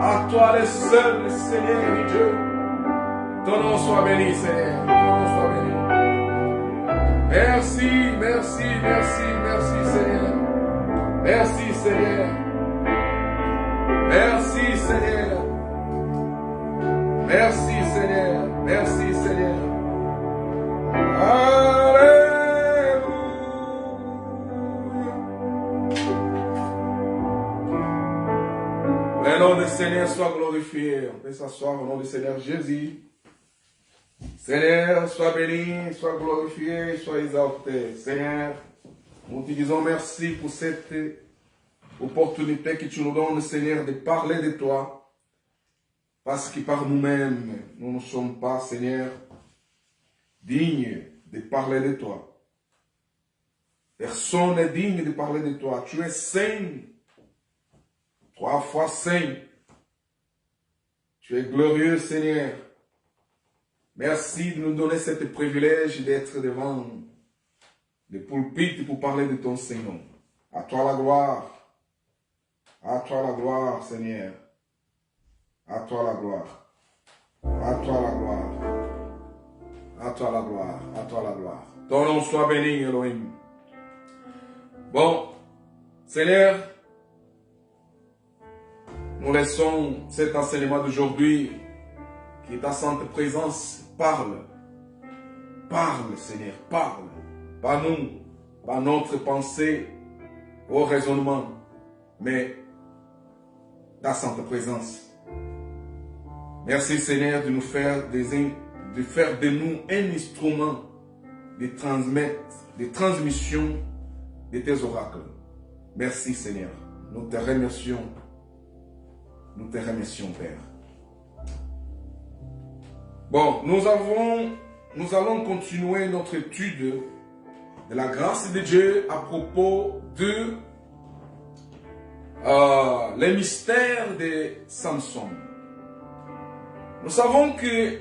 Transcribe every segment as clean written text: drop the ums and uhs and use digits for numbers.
À toi le seul, Seigneur et Dieu. Ton nom soit béni, Seigneur. Ton nom soit béni. Merci, merci, merci, merci, Seigneur. Merci, Seigneur. Merci, Seigneur. Merci, Seigneur. Merci, Seigneur. Le nom du Seigneur soit glorifié. On peut s'asseoir au nom du Seigneur Jésus. Seigneur, sois béni, sois glorifié, sois exalté. Seigneur, nous te disons merci pour cette opportunité que tu nous donnes, Seigneur, de parler de toi. Parce que par nous-mêmes, nous ne sommes pas, Seigneur, dignes de parler de toi. Personne n'est digne de parler de toi. Tu es saint. 3 fois saint. Tu es glorieux, Seigneur. Merci de nous donner ce privilège d'être devant le pulpite pour parler de ton Seigneur. À toi la gloire. À toi la gloire, Seigneur. À toi la gloire. À toi la gloire. À toi la gloire. À toi la gloire. Ton nom soit béni, Elohim. Bon, Seigneur, nous laissons cet enseignement d'aujourd'hui, qui est ta sainte présence, parle. Parle, Seigneur, parle. Pas nous, pas notre pensée, au raisonnement, mais ta sainte présence. Merci, Seigneur, de nous faire de nous un instrument de transmission de tes oracles. Merci, Seigneur. Nous te remercions. Nous te remercions, Père. Bon, nous allons continuer notre étude de la grâce de Dieu à propos de les mystères de Samson. Nous savons que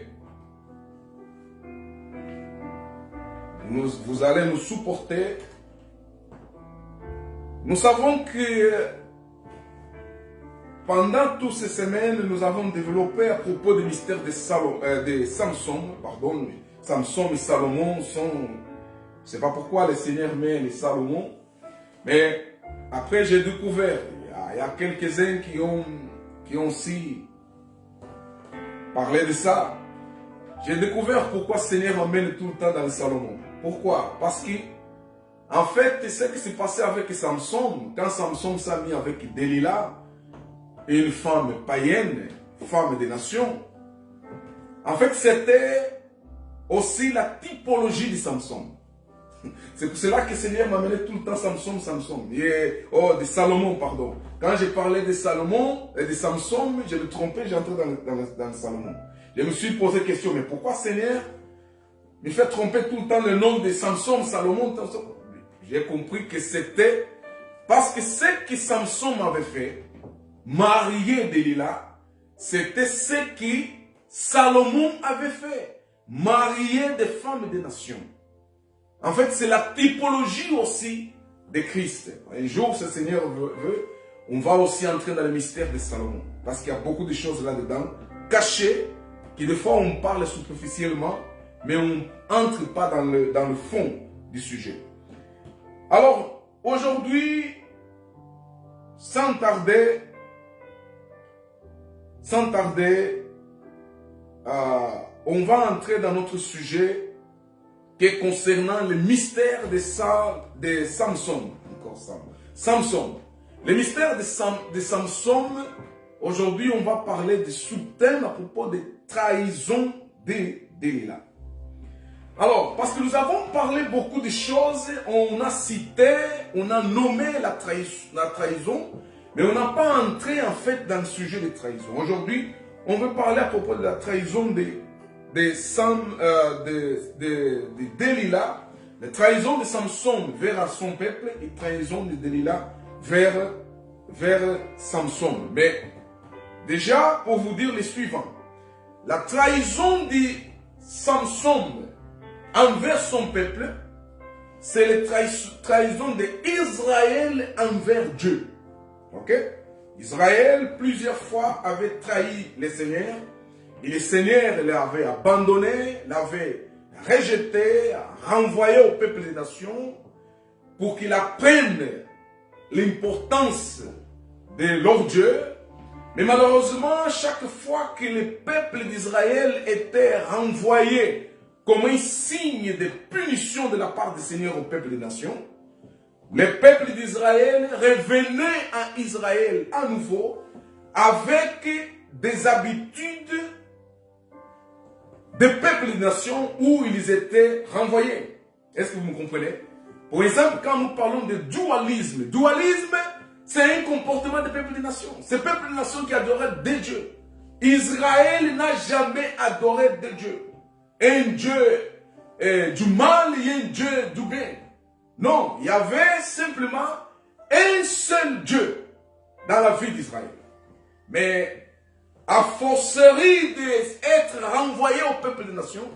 vous allez nous supporter. Nous savons que pendant toutes ces semaines, nous avons développé à propos des mystères de Samson. Pardon, Samson et Salomon sont... Je ne sais pas pourquoi le Seigneur met les Salomon. Mais après, j'ai découvert, il y a quelques-uns qui ont aussi parlé de ça. J'ai découvert pourquoi le Seigneur m'amène tout le temps dans le Salomon. Pourquoi? Parce que, en fait, ce qui s'est passé avec Samson, quand Samson s'est mis avec Delilah, une femme païenne, femme des nations. En fait, c'était aussi la typologie de Samson. C'est pour cela que le Seigneur m'amenait tout le temps Samson. De Salomon, pardon. Quand j'ai parlé de Salomon et de Samson, je me trompais, j'entrais dans le Salomon. Je me suis posé la question, mais pourquoi Seigneur me fait tromper tout le temps le nom de Samson, Salomon? J'ai compris que c'était parce que ce que Samson m'avait fait, marier Delilah, c'était ce que Salomon avait fait. Marier des femmes des nations. En fait, c'est la typologie aussi de Christ. Un jour, ce Seigneur veut, on va aussi entrer dans le mystère de Salomon. Parce qu'il y a beaucoup de choses là-dedans, cachées, qui des fois on parle superficiellement, mais on n'entre pas dans le fond du sujet. Alors, aujourd'hui, sans tarder, on va entrer dans notre sujet qui est concernant le mystère de Samson. Encore Samson. Le mystère de Samson, aujourd'hui on va parler de sous-thème à propos des trahisons de Delilah. Alors, parce que nous avons parlé beaucoup de choses, on a cité, on a nommé la trahison, mais on n'a pas entré en fait dans le sujet des trahisons. Aujourd'hui, on veut parler à propos de la trahison de Delilah, la trahison de Samson vers son peuple et la trahison de Delilah vers Samson. Mais déjà, pour vous dire le suivant, la trahison de Samson envers son peuple, c'est la trahison d'Israël envers Dieu. Ok? Israël, plusieurs fois, avait trahi le Seigneur. Et le Seigneur l'avait abandonné, l'avait rejeté, renvoyé au peuple des nations pour qu'il apprenne l'importance de leur Dieu. Mais malheureusement, chaque fois que le peuple d'Israël était renvoyé comme un signe de punition de la part du Seigneur au peuple des nations, le peuple d'Israël revenait à Israël à nouveau avec des habitudes des peuples des nations où ils étaient renvoyés. Est-ce que vous me comprenez? Par exemple, quand nous parlons de dualisme, c'est un comportement des peuples des nations. C'est le peuple des nations qui adorait des dieux. Israël n'a jamais adoré des dieux. Un Dieu du mal et un Dieu du bien. Non, il y avait simplement un seul Dieu dans la vie d'Israël. Mais à forcerie d'être renvoyé au peuple des nations,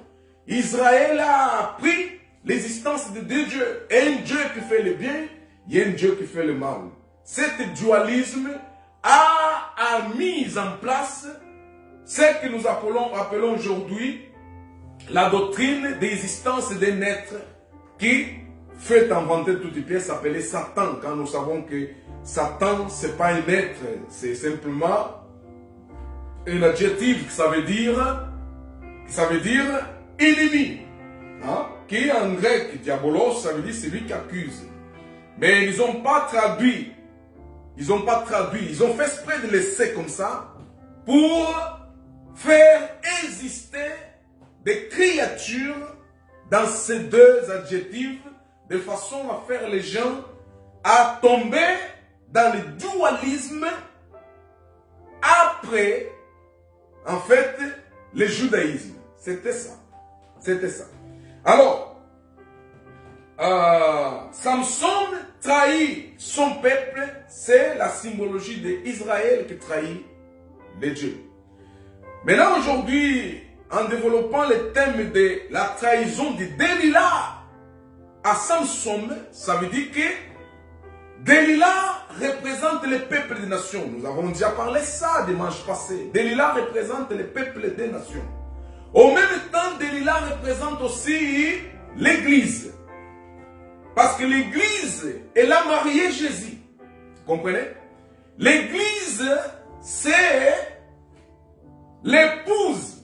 Israël a appris l'existence de deux dieux. Un Dieu qui fait le bien et un Dieu qui fait le mal. Cet dualisme a mis en place ce que nous appelons aujourd'hui la doctrine d'existence d'un être qui fait inventer toutes les pièces appelé Satan. Quand nous savons que Satan, ce n'est pas un être, c'est simplement un adjectif qui ça veut dire ennemi. Hein? Qui en grec, diabolos, ça veut dire celui qui accuse. Mais ils n'ont pas traduit. Ils ont fait exprès de laisser comme ça pour faire exister des créatures dans ces deux adjectifs de façon à faire les gens à tomber dans le dualisme après, en fait, le judaïsme. C'était ça. C'était ça. Alors, Samson trahit son peuple, c'est la symbologie d'Israël qui trahit les dieux. Maintenant, aujourd'hui, en développant le thème de la trahison de Delilah à Samson, ça veut dire que Delilah représente le peuple des nations. Nous avons déjà parlé de ça dimanche passé. Delilah représente le peuple des nations. Au même temps, Delilah représente aussi l'Église. Parce que l'Église, elle a marié Jésus. Vous comprenez? L'Église, c'est l'épouse.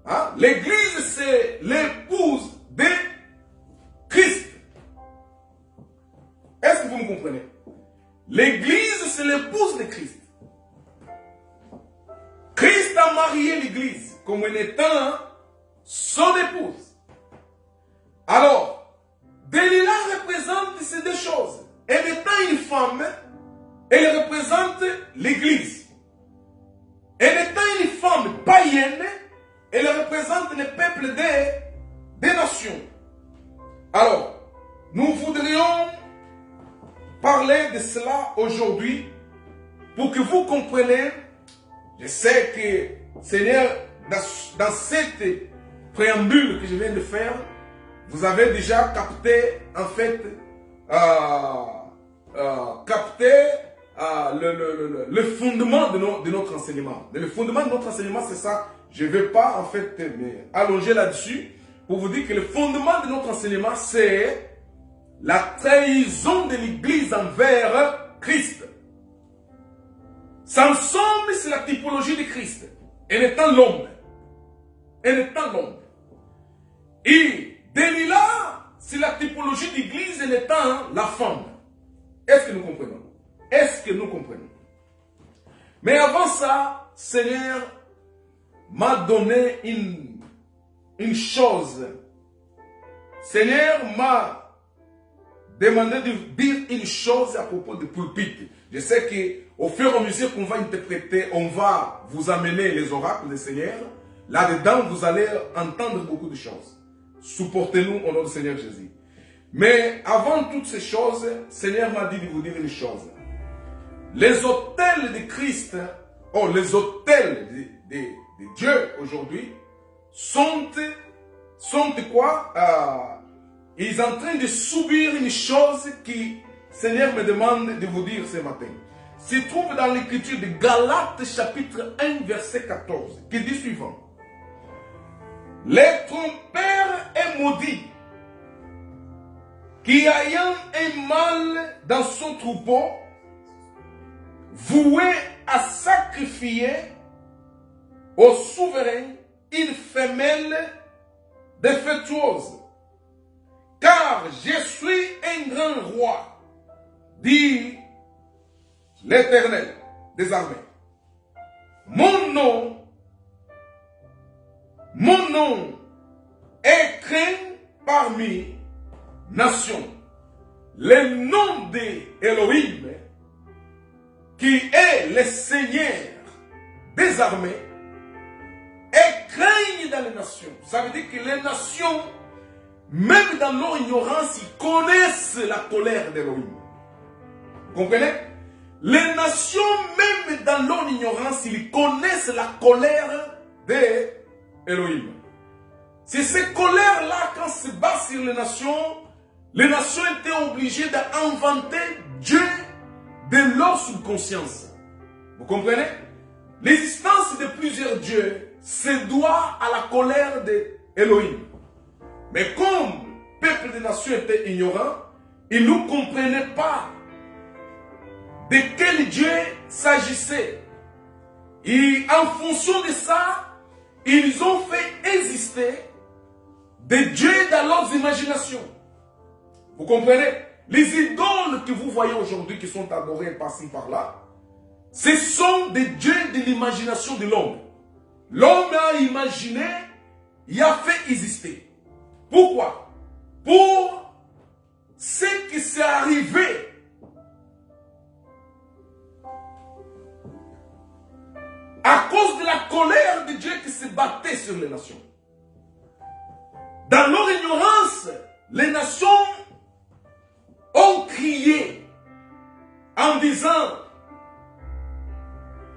Hein? L'Église, c'est l'épouse de Christ. Est-ce que vous me comprenez? L'Église, c'est l'épouse de Christ. Christ a marié l'Église comme en étant son épouse. Alors, Delilah représente ces deux choses. Elle étant une femme, elle représente l'Église. Elle étant une femme païenne, elle représente le peuple des nations. Alors, nous voudrions parler de cela aujourd'hui pour que vous compreniez. Je sais que, Seigneur, dans cette préambule que je viens de faire, vous avez déjà capté, en fait, le fondement de notre enseignement. Le fondement de notre enseignement, c'est ça. Je ne vais pas, en fait, allonger là-dessus pour vous dire que le fondement de notre enseignement, c'est la trahison de l'Église envers Christ. Samson, c'est la typologie de Christ. Elle étant l'homme. Elle étant l'homme. Et Delilah, c'est la typologie d'Église, elle étant la femme. Est-ce que nous comprenons? Est-ce que nous comprenons? Mais avant ça, Seigneur m'a donné une chose. Seigneur m'a demandé de dire une chose à propos du pulpite. Je sais qu'au fur et à mesure qu'on va interpréter, on va vous amener les oracles du Seigneur. Là-dedans, vous allez entendre beaucoup de choses. Supportez-nous au nom du Seigneur Jésus. Mais avant toutes ces choses, Seigneur m'a dit de vous dire une chose. Les autels de Christ, les autels de Dieu aujourd'hui, sont quoi? Ils sont en train de subir une chose qui, Seigneur me demande de vous dire ce matin. se trouve dans l'écriture de Galates chapitre 1 verset 14 qui dit suivant. Les trompeurs est maudit qui ayant un mâle dans son troupeau voué à sacrifier au souverain une femelle défectueuse. Car je suis un grand roi, dit l'Éternel des armées. Mon nom est craint parmi nations. Le nom d'Elohim, qui est le Seigneur des armées, est craint dans les nations. Ça veut dire que les nations, même dans leur ignorance, ils connaissent la colère d'Elohim. Vous comprenez? Les nations, même dans leur ignorance, ils connaissent la colère d'Elohim. C'est cette colère-là, quand se bat sur les nations étaient obligées d'inventer Dieu de leur subconscience. Vous comprenez? L'existence de plusieurs dieux se doit à la colère d'Elohim. Mais comme le peuple des nations était ignorant, ils ne comprenaient pas de quel Dieu s'agissait. Et en fonction de ça, ils ont fait exister des dieux dans leurs imaginations. Vous comprenez? Les idoles que vous voyez aujourd'hui qui sont adorées par-ci par-là, ce sont des dieux de l'imagination de l'homme. L'homme a imaginé, il a fait exister. Pourquoi? Pour ce qui s'est arrivé. À cause de la colère de Dieu qui se battait sur les nations. Dans leur ignorance, les nations ont crié en disant,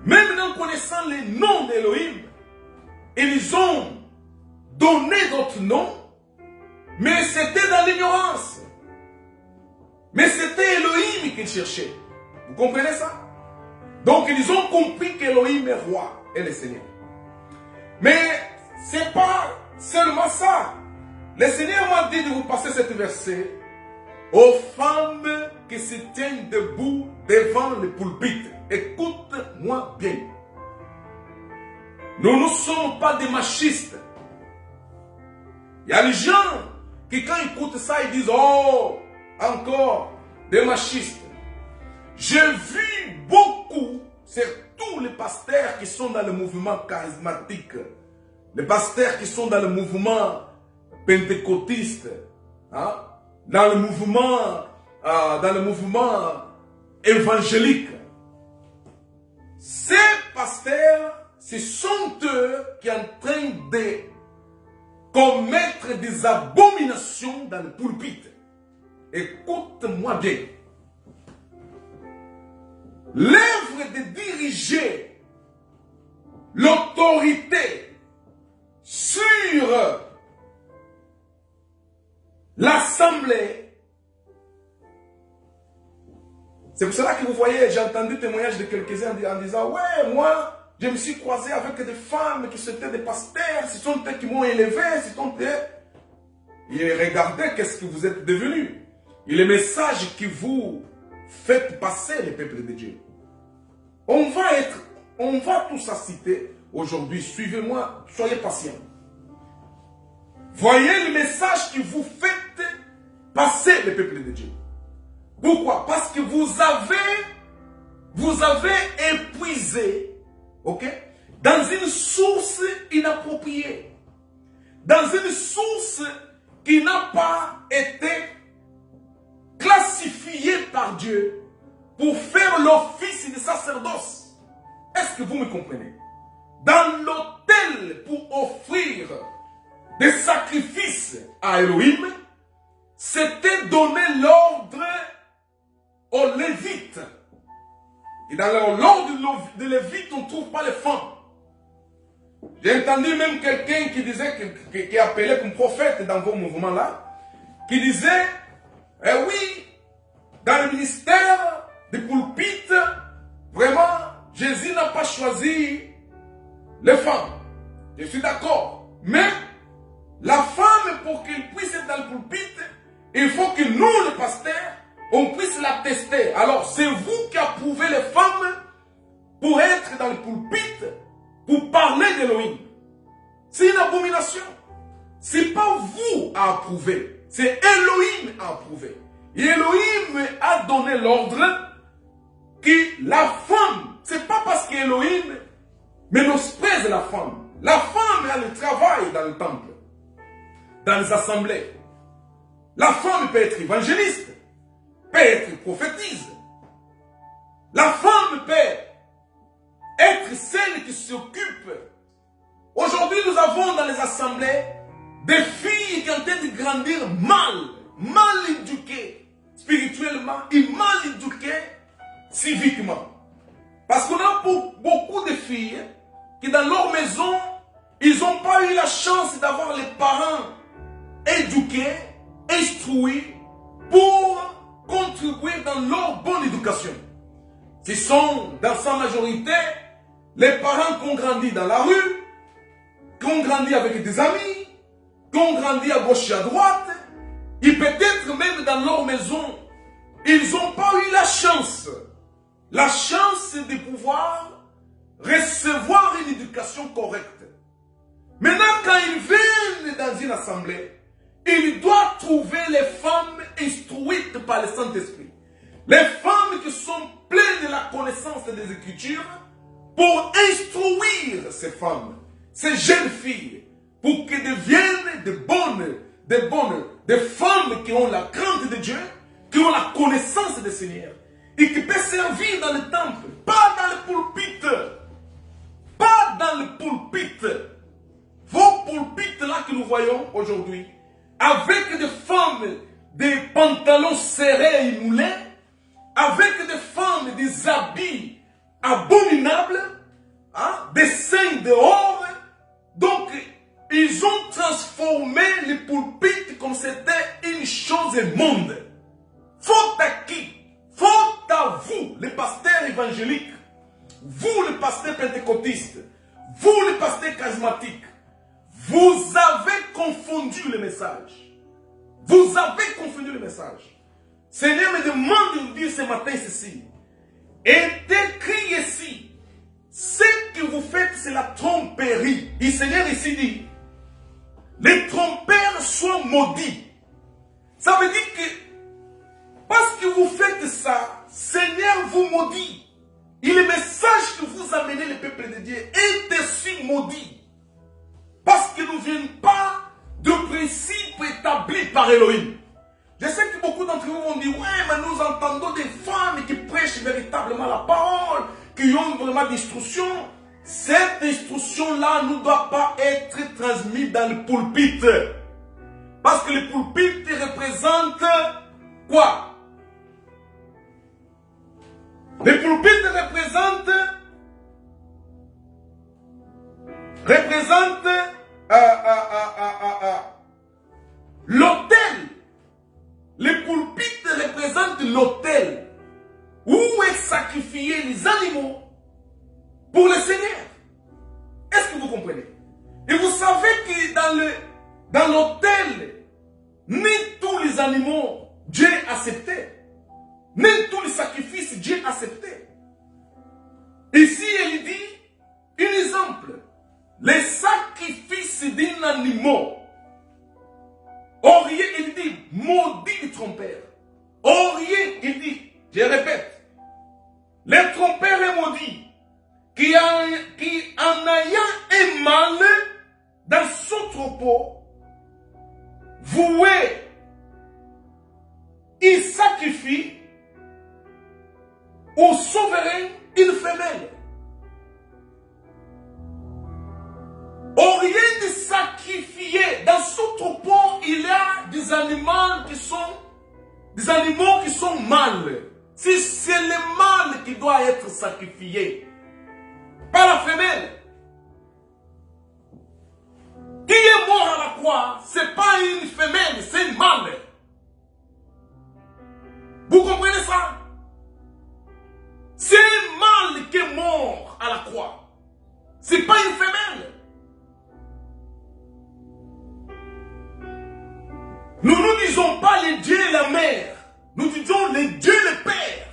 même en connaissant les noms d'Elohim, ils ont donné d'autres noms, mais c'était dans l'ignorance. Mais c'était Elohim qu'ils cherchaient. Vous comprenez ça? Donc ils ont compris qu'Elohim est roi et le Seigneur. Mais ce n'est pas seulement ça. Le Seigneur m'a dit de vous passer cet verset aux femmes qui se tiennent debout devant le pulpit. Écoute-moi bien. Nous ne sommes pas des machistes. Il y a des gens qui quand ils écoutent ça, ils disent, oh, encore des machistes. J'ai vu beaucoup, surtout les pasteurs qui sont dans le mouvement charismatique, les pasteurs qui sont dans le mouvement pentecôtiste, hein, dans le mouvement évangélique. Ces pasteurs, ce sont eux qui sont en train de commettre des abominations dans le pulpit. Écoute-moi bien. L'œuvre de diriger l'autorité sur l'assemblée. C'est pour cela que vous voyez, j'ai entendu le témoignage de quelques-uns en disant, ouais, moi, je me suis croisé avec des femmes qui étaient des pasteurs, ce sont eux qui m'ont élevé, ce sont eux. Et regardez qu'est-ce que vous êtes devenus. Et les messages que vous faites passer, les peuples de Dieu. On va tous citer aujourd'hui. Suivez-moi, soyez patients. Voyez le message que vous faites passer, les peuples de Dieu. Pourquoi? Parce que vous avez épuisé, ok, dans une source inappropriée, dans une source qui n'a pas été classifiée par Dieu pour faire l'office de sacerdoce. Est-ce que vous me comprenez? Dans l'autel pour offrir des sacrifices à Elohim, c'était donner l'ordre aux Lévites. Et dans l'ordre de Lévites, on ne trouve pas les femmes. J'ai entendu même quelqu'un qui disait, qui appelait comme prophète dans vos mouvements-là, qui disait, eh oui, dans le ministère du pulpit, Vraiment, Jésus n'a pas choisi les femmes. Je suis d'accord. Mais la femme, pour qu'elle puisse être dans le pulpit, il faut que nous, les pasteurs, on puisse la tester. Alors, c'est vous qui approuvez les femmes pour être dans le pulpit, pour parler d'Élohim. C'est une abomination. C'est pas vous à approuver, c'est Elohim à approuver. Et Elohim a donné l'ordre que la femme, c'est pas parce qu'Elohim ménosprèse la femme. La femme a le travail dans le temple, dans les assemblées. La femme peut être évangéliste, peut être prophétise. La femme peut être celle qui s'occupe. Aujourd'hui, nous avons dans les assemblées des filles qui ont été de grandir mal éduquées spirituellement et mal éduquées civiquement. Parce qu'on a beaucoup de filles qui dans leur maison, ils n'ont pas eu la chance d'avoir les parents éduqués, instruits pour contribuer dans leur bonne éducation. Ce sont dans sa majorité les parents qui ont grandi dans la rue, qui ont grandi avec des amis, qui ont grandi à gauche et à droite, et peut-être même dans leur maison, ils n'ont pas eu la chance de pouvoir recevoir une éducation correcte. Maintenant, quand ils viennent dans une assemblée, ils doivent trouver les femmes instruites par le Saint-Esprit. Les femmes qui sont pleines de la connaissance des Écritures pour instruire ces femmes, ces jeunes filles, pour qu'elles deviennent des femmes qui ont la crainte de Dieu, qui ont la connaissance du Seigneur, et qui peuvent servir dans le temple, pas dans le pulpit. Pas dans le pulpit. Vos pulpits là que nous voyons aujourd'hui, avec des femmes, des pantalons serrés et moulés, avec des femmes, des habits abominables, hein, des seins dehors. Donc, ils ont transformé les pulpits comme c'était une chose immonde. Faute à qui? Faute à vous, les pasteurs évangéliques, vous, les pasteurs pentecôtistes, vous, les pasteurs charismatiques. Vous avez confondu le message. Vous avez confondu le message. Seigneur me demande de vous dire ce matin ceci. Est écrit ici. Ce que vous faites, c'est la tromperie. Et Seigneur ici dit, les trompeurs soient maudits. Ça veut dire que parce que vous faites ça, Seigneur vous maudit. Et le message que vous amenez le peuple de Dieu est aussi maudit. Parce qu'il ne vient pas de principes établis par Elohim. Je sais que beaucoup d'entre vous vont dire, ouais, mais nous entendons des femmes qui prêchent véritablement la parole, qui ont vraiment d'instruction. Cette instruction-là ne doit pas être transmise dans le pulpit. Parce que le pulpit représente quoi? Le pulpit représente l'autel. Le pulpit représente l'autel où est sacrifié les animaux pour le Seigneur. Est-ce que vous comprenez? Et vous savez que dans l'autel, ni tous les animaux Dieu acceptait. Ni tous les sacrifices Dieu acceptait. Ici, il dit, un exemple, les sacrifices d'un animal. Auriez, il dit, maudit le trompeur. Auriez, il dit, je répète, le trompeur est maudit, qui en ayant un mal dans son troupeau, voué, il sacrifie au souverain une femelle. Au lieu de sacrifier, dans son troupeau, il y a des animaux qui sont mâles. Si c'est le mâle qui doit être sacrifié, pas la femelle. Qui est mort à la croix, ce n'est pas une femelle, c'est une mâle. Vous comprenez ça? C'est un Ce n'est pas une femelle. Nous ne disons pas le Dieu et la mère. Nous disons le Dieu et le Père.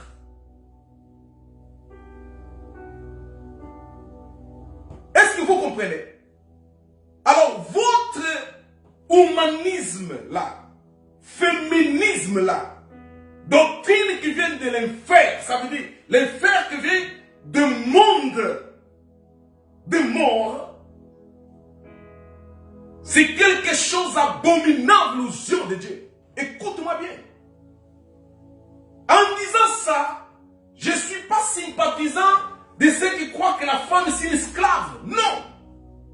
Est-ce que vous comprenez? Alors, votre humanisme là, féminisme là, doctrine qui vient de l'enfer, ça veut dire l'enfer qui vient du monde de mort, c'est quelque chose d'abominable aux yeux de Dieu. Écoute-moi bien. En disant ça, je ne suis pas sympathisant de ceux qui croient que la femme est une esclave. Non.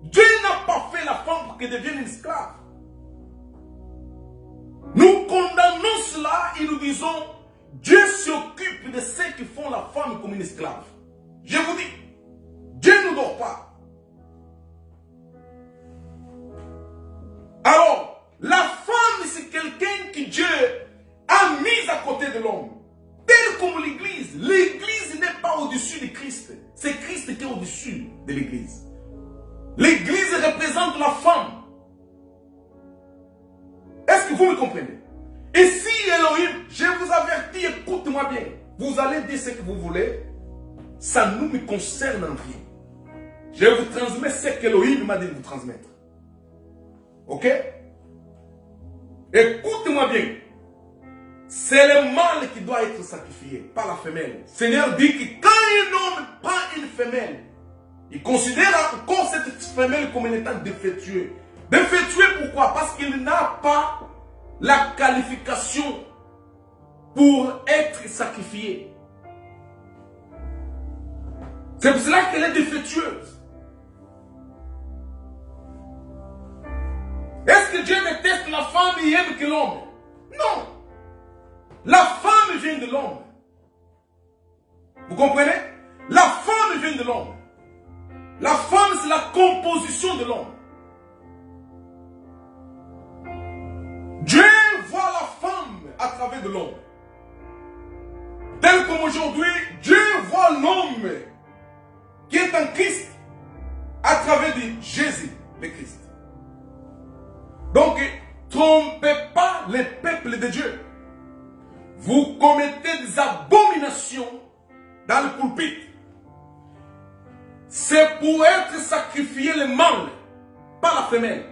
Dieu n'a pas fait la femme pour qu'elle devienne une esclave. Nous condamnons cela et nous disons, Dieu s'occupe de ceux qui font la femme comme une esclave. Je vous dis, Dieu ne dort pas. Alors, la femme, c'est quelqu'un que Dieu a mis à côté de l'homme. Tel comme l'Église. L'Église n'est pas au-dessus de Christ. C'est Christ qui est au-dessus de l'Église. L'Église représente la femme. Est-ce que vous me comprenez? Et si Elohim, je vous avertis, écoute-moi bien, vous allez dire ce que vous voulez, ça ne me concerne en rien. Je vous transmets ce qu'Elohim m'a dit de vous transmettre. Ok? Écoute-moi bien. C'est le mâle qui doit être sacrifié, pas la femelle. Le Seigneur dit que quand un homme prend une femelle, il considère encore cette femelle comme étant défectueuse. Défectueux pourquoi? Parce qu'il n'a pas la qualification pour être sacrifié. C'est pour cela qu'elle est défectueuse. Est-ce que Dieu déteste la femme et aime que l'homme? Non. La femme vient de l'homme. Vous comprenez? La femme vient de l'homme. La femme, c'est la composition de l'homme. Dieu voit la femme à travers de l'homme. Tel comme aujourd'hui, Dieu voit l'homme qui est en Christ à travers de Jésus, le Christ. Donc, trompez pas les peuples de Dieu. Vous commettez des abominations dans le pulpit. C'est pour être sacrifié le mâle, pas la femelle.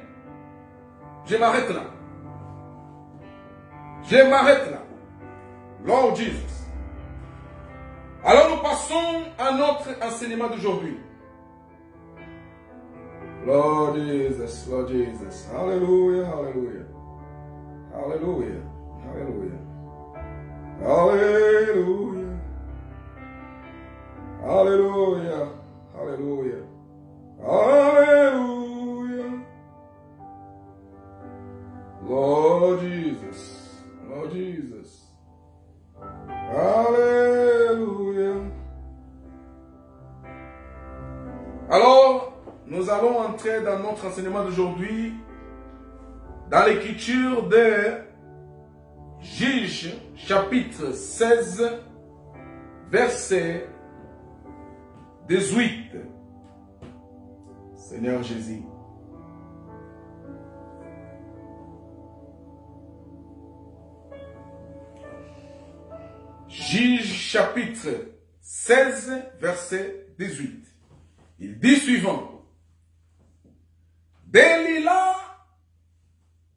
Je m'arrête là. Je m'arrête là. Lord Jesus. Alors nous passons à notre enseignement d'aujourd'hui. Lord Jesus, Lord Jesus. Hallelujah, hallelujah. Hallelujah, hallelujah. Hallelujah. Hallelujah. Hallelujah. Hallelujah. Lord Jesus. Lord Jesus. Alléluia. Alors, nous allons entrer dans notre enseignement d'aujourd'hui, dans l'écriture de Juges, chapitre 16, verset 18. Seigneur Jésus. Juges chapitre 16, verset 18. Il dit suivant. Delilah,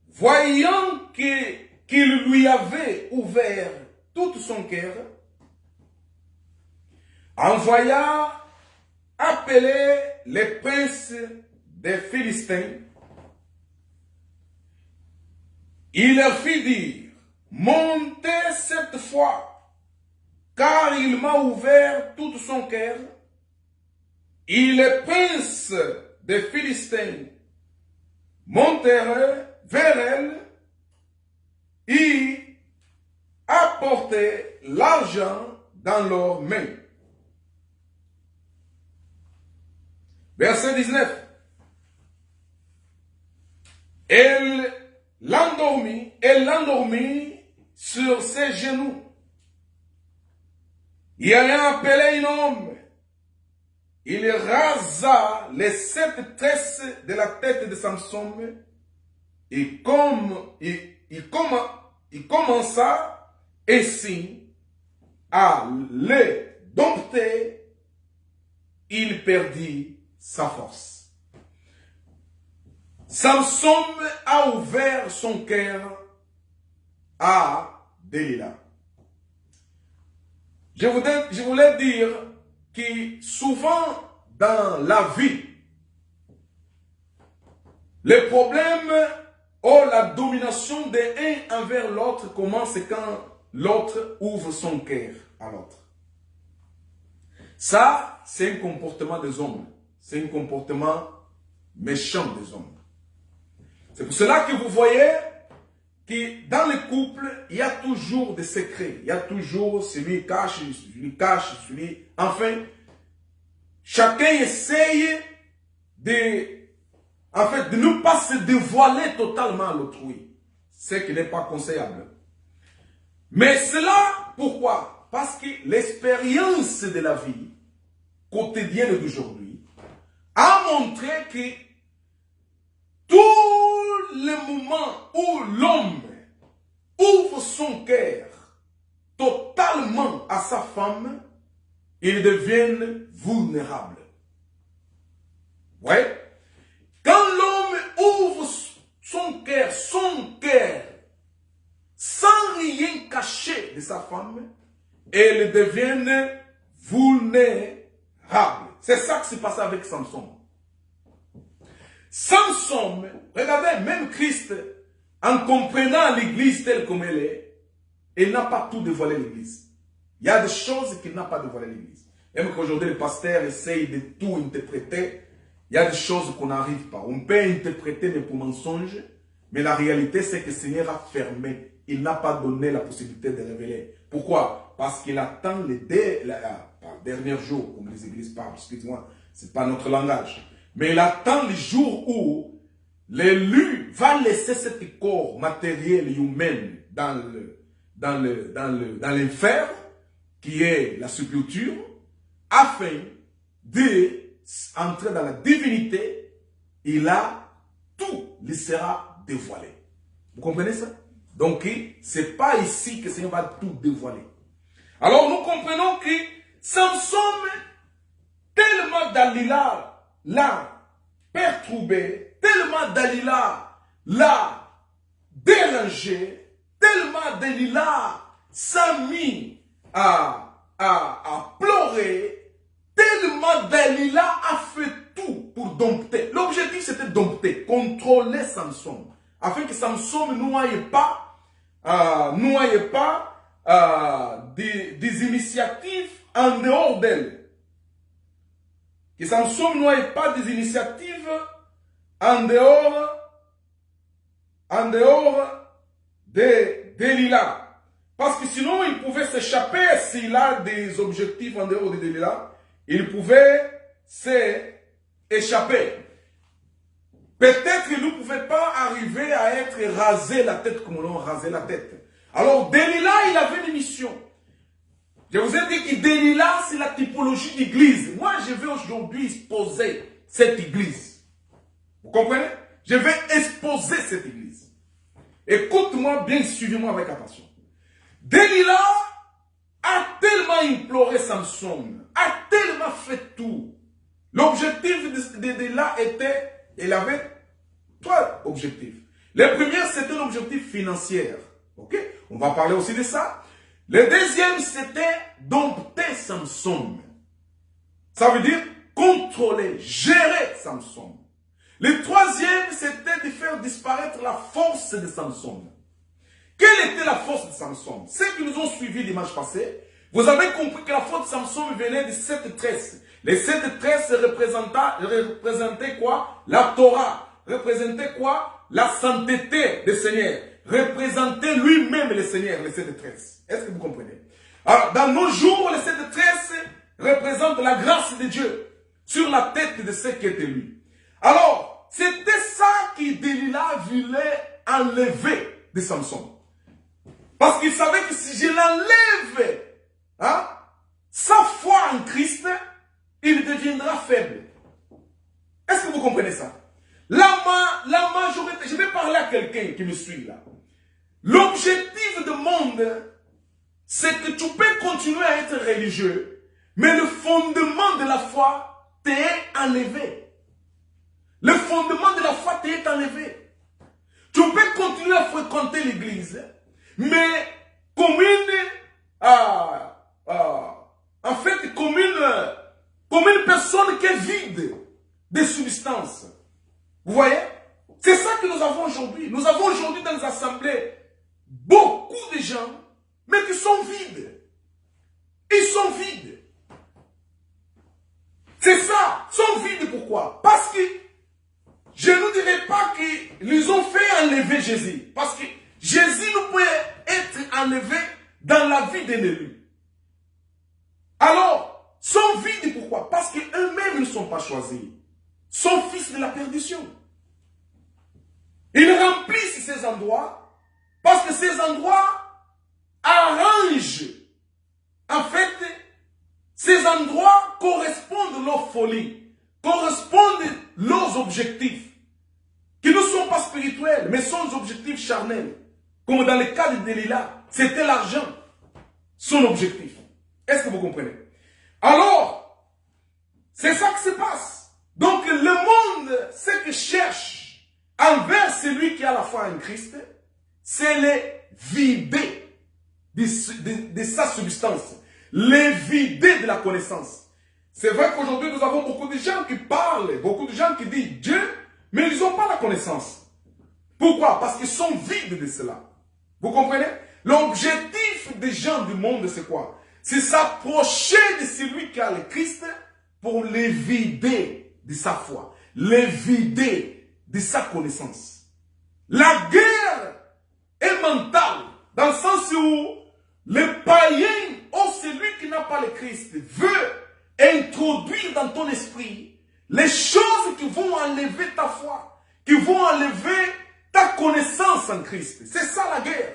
voyant qu'il lui avait ouvert tout son cœur, envoya appeler les princes des Philistins. Il leur fit dire, montez cette fois, car il m'a ouvert tout son cœur. Et les princes des Philistins montèrent vers elle et apportaient l'argent dans leurs mains. Verset 19. Elle l'endormit sur ses genoux. Et ayant appelé un homme, il rasa les 7 tresses de la tête de Samson et il commença ainsi à les dompter, il perdit sa force. Samson a ouvert son cœur à Delilah. Je voulais dire que souvent dans la vie, les problèmes ou la domination de un envers l'autre commence quand l'autre ouvre son cœur à l'autre. Ça, c'est un comportement des hommes. C'est un comportement méchant des hommes. C'est pour cela que vous voyez que dans les couples, il y a toujours des secrets. Il y a toujours celui cache, celui... Enfin, chacun essaye de ne pas se dévoiler totalement à l'autrui. Ce qui n'est pas conseillable. Mais cela, pourquoi? Parce que l'expérience de la vie quotidienne d'aujourd'hui a montré que tous les moments où l'homme ouvre son cœur totalement à sa femme, il devient vulnérable. Ouais. Quand l'homme ouvre son cœur, sans rien cacher de sa femme, elle devient vulnérable. C'est ça qui s'est passé avec Samson. Samson, regardez, même Christ, en comprenant l'église telle comme elle est, il n'a pas tout dévoilé l'église. Il y a des choses qu'il n'a pas dévoilé l'église. Même qu'aujourd'hui les pasteurs essayent de tout interpréter, il y a des choses qu'on n'arrive pas. On peut interpréter mais pour mensonge, mais la réalité c'est que le Seigneur a fermé. Il n'a pas donné la possibilité de révéler. Pourquoi? Parce qu'il attend les derniers jours, comme les églises parlent, excusez-moi, ce n'est pas notre langage. Mais il attend les jours où l'élu va laisser ce corps matériel et humain dans l'enfer, qui est la sépulture, afin d'entrer dans la divinité, et là, tout lui sera dévoilé. Vous comprenez ça? Donc, ce n'est pas ici que le Seigneur va tout dévoiler. Alors, nous comprenons que Samson, tellement Dalila l'a perturbé, tellement Dalila l'a dérangé, tellement Dalila s'est mis à pleurer, tellement Dalila a fait tout pour dompter. L'objectif c'était dompter, contrôler Samson, afin que Samson ne noie pas des initiatives en dehors d'elle. Que Samson n'ait pas des initiatives en dehors de Delilah. Parce que sinon, il pouvait s'échapper s'il a des objectifs en dehors de Delilah. Il pouvait s'échapper. Peut-être qu'il ne pouvait pas arriver à être rasé la tête comme on a rasé la tête. Alors, Delilah, il avait une mission. Je vous ai dit que Delilah, c'est la typologie d'église. Moi, je vais aujourd'hui exposer cette église. Vous comprenez? Je vais exposer cette église. Écoute-moi bien, suivez-moi avec attention. Delilah a tellement imploré Samson, a tellement fait tout. L'objectif de Delilah était, elle avait 3 objectifs. Le premier, c'était l'objectif financier. Ok? On va parler aussi de ça. Le deuxième, c'était dompter Samson. Ça veut dire contrôler, gérer Samson. Le troisième, c'était de faire disparaître la force de Samson. Quelle était la force de Samson? Ceux qui nous ont suivis dimanche passé, vous avez compris que la force de Samson venait de 7 tresses. Les 7 tresses représentaient quoi? La Torah. Représentaient quoi? La sainteté du Seigneur. Représenter lui-même le Seigneur, les 7 tresses. Est-ce que vous comprenez? Alors, dans nos jours, les 7 tresses représentent la grâce de Dieu sur la tête de ceux qui étaient lui. Alors, c'était ça que Delilah voulait enlever de Samson. Parce qu'il savait que si je l'enlève, sa foi en Christ, il deviendra faible. Est-ce que vous comprenez ça? La majorité, je vais parler à quelqu'un qui me suit là. L'objectif du monde, c'est que tu peux continuer à être religieux, mais le fondement de la foi t'est enlevé. Le fondement de la foi t'est enlevé. Tu peux continuer à fréquenter l'église, mais comme en fait, comme une personne qui est vide de substance. Vous voyez? C'est ça que nous avons aujourd'hui. Nous avons aujourd'hui dans les assemblées beaucoup de gens, mais qui sont vides. Ils sont vides. C'est ça. Ils sont vides pourquoi? Parce que je ne dirais pas qu'ils ont fait enlever Jésus. Parce que Jésus ne peut être enlevé dans la vie d'un élu. Alors, ils sont vides pourquoi? Parce qu'eux-mêmes ne sont pas choisis. Ils sont fils de la perdition. Ils remplissent ces endroits parce que ces endroits arrangent. En fait, ces endroits correspondent à leur folie, correspondent à leurs objectifs, qui ne sont pas spirituels, mais sont des objectifs charnels. Comme dans le cas de Delilah, c'était l'argent, son objectif. Est-ce que vous comprenez? Alors, c'est ça qui se passe. Donc le monde, ce que cherche envers celui qui a la foi en Christ, c'est les vider de sa substance, les vider de la connaissance. C'est vrai qu'aujourd'hui nous avons beaucoup de gens qui parlent, beaucoup de gens qui disent Dieu, mais ils n'ont pas la connaissance. Pourquoi? Parce qu'ils sont vides de cela. Vous comprenez? L'objectif des gens du monde, c'est quoi? C'est s'approcher de celui qui a le Christ pour les vider de sa foi, les vider de sa connaissance. La guerre est mentale, dans le sens où le païen ou celui qui n'a pas le Christ veut introduire dans ton esprit les choses qui vont enlever ta foi, qui vont enlever ta connaissance en Christ. C'est ça la guerre.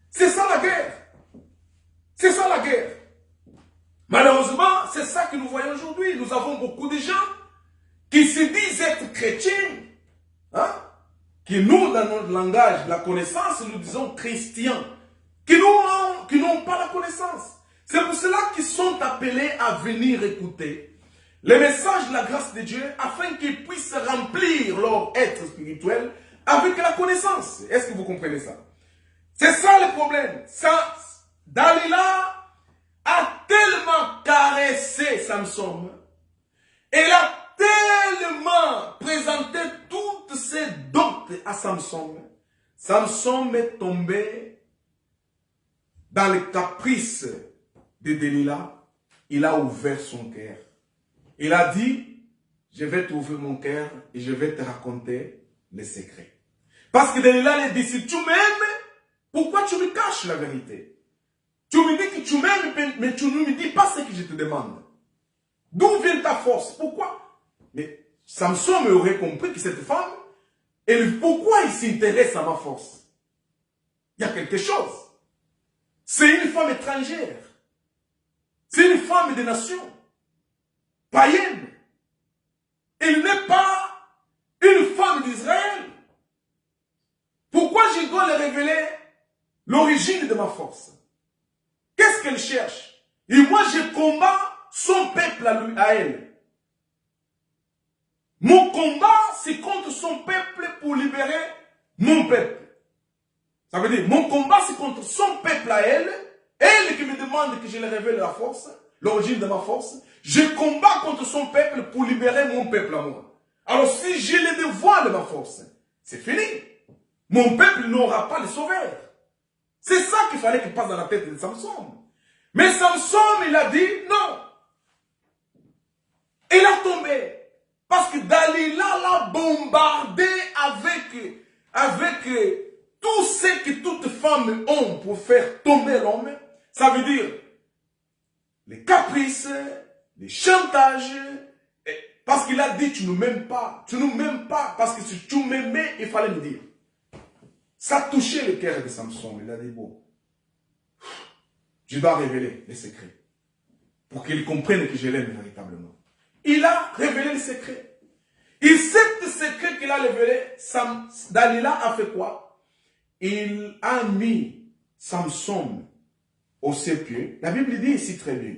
C'est ça la guerre. C'est ça la guerre. Malheureusement, c'est ça que nous voyons aujourd'hui. Nous avons beaucoup de gens qui se disent être chrétiens, hein? Qui nous, dans notre langage, la connaissance, nous disons chrétiens, qui n'ont pas la connaissance. C'est pour cela qu'ils sont appelés à venir écouter le message de la grâce de Dieu afin qu'ils puissent remplir leur être spirituel avec la connaissance. Est-ce que vous comprenez ça? C'est ça le problème. Dalila a tellement caressé Samson. Elle a tellement présenté toutes ses doutes à Samson. Samson est tombé dans le caprice de Delilah. Il a ouvert son cœur. Il a dit, je vais t'ouvrir mon cœur et je vais te raconter les secrets. Parce que Delilah lui dit, si tu m'aimes, pourquoi tu me caches la vérité? Tu me dis que tu m'aimes, mais tu ne me dis pas ce que je te demande. D'où vient ta force? Pourquoi? Mais Samson aurait compris que cette femme, pourquoi il s'intéresse à ma force? Il y a quelque chose. C'est une femme étrangère. C'est une femme des nations. Païenne. Elle n'est pas une femme d'Israël. Pourquoi je dois lui révéler l'origine de ma force? Qu'est-ce qu'elle cherche? Et moi, je combats son peuple à elle. Mon combat, c'est contre son peuple pour libérer mon peuple. Ça veut dire, mon combat, c'est contre son peuple à elle. Elle qui me demande que je lui révèle la force, l'origine de ma force. Je combats contre son peuple pour libérer mon peuple à moi. Alors, si je le dévoile ma force, c'est fini. Mon peuple n'aura pas de sauveur. C'est ça qu'il fallait qu'il passe dans la tête de Samson. Mais Samson, il a dit non. Il a tombé. Parce que Dalila l'a bombardé avec tout ce que toutes femmes ont pour faire tomber l'homme. Ça veut dire les caprices, les chantages. Parce qu'il a dit tu ne m'aimes pas. Tu ne m'aimes pas. Parce que si tu m'aimais, il fallait me dire. Ça a touché le cœur de Samson. Il a dit bon, je dois révéler les secrets. Pour qu'il comprenne que je l'aime véritablement. il a révélé le secret. Et ce secret qu'il a révélé, Dalila a fait quoi? Il a mis Samson au ses pieds. La Bible dit ici très bien.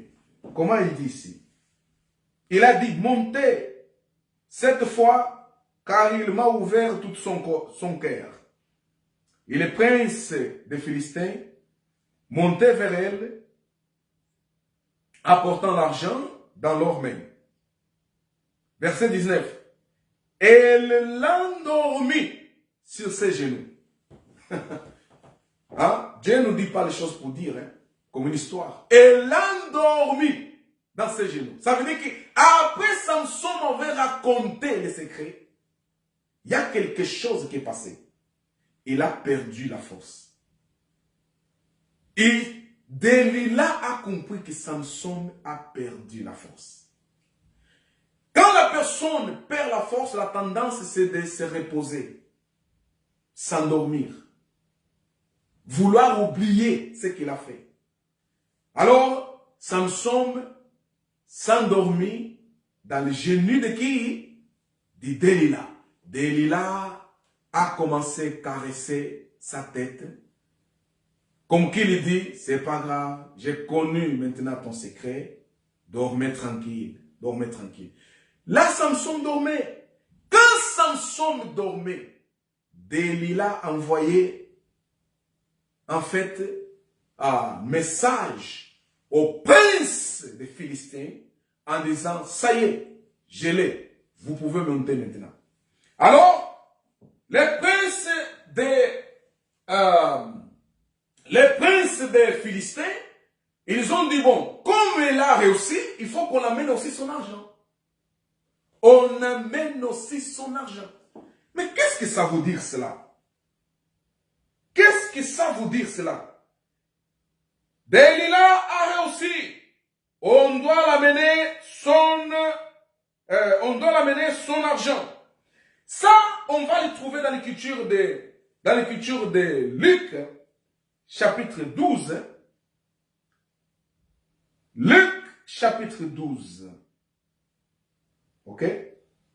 Comment il dit ici? Il a dit, montez cette fois, car il m'a ouvert tout son cœur. Et les princes des Philistins montaient vers elle, apportant l'argent dans leurs mains. Verset 19. Elle l'endormit sur ses genoux. Hein? Dieu ne nous dit pas les choses pour dire, hein, comme une histoire. Elle l'endormit dans ses genoux. Ça veut dire qu'après Samson avait raconté les secrets, il y a quelque chose qui est passé. Il a perdu la force. Et Delilah a compris que Samson a perdu la force. Quand la personne perd la force, la tendance c'est de se reposer, s'endormir, vouloir oublier ce qu'il a fait. Alors, Samson s'endormit dans le genou de qui? De Delilah. Delilah a commencé à caresser sa tête. Comme qu'il dit, c'est pas grave, j'ai connu maintenant ton secret, dormez tranquille, dormez tranquille. Là, Samson dormait. Quand Samson dormait, Delilah envoyait en fait un message au prince des Philistins en disant, ça y est, je l'ai, vous pouvez monter maintenant. Alors, les princes des Philistins, ils ont dit, bon, comme il a réussi, il faut qu'on amène aussi son argent. On amène aussi son argent. Mais qu'est-ce que ça veut dire cela? Qu'est-ce que ça veut dire cela? Delilah a réussi. On doit l'amener son argent. Ça, on va le trouver dans l'écriture de Luc, chapitre 12. Luc, chapitre 12. Ok?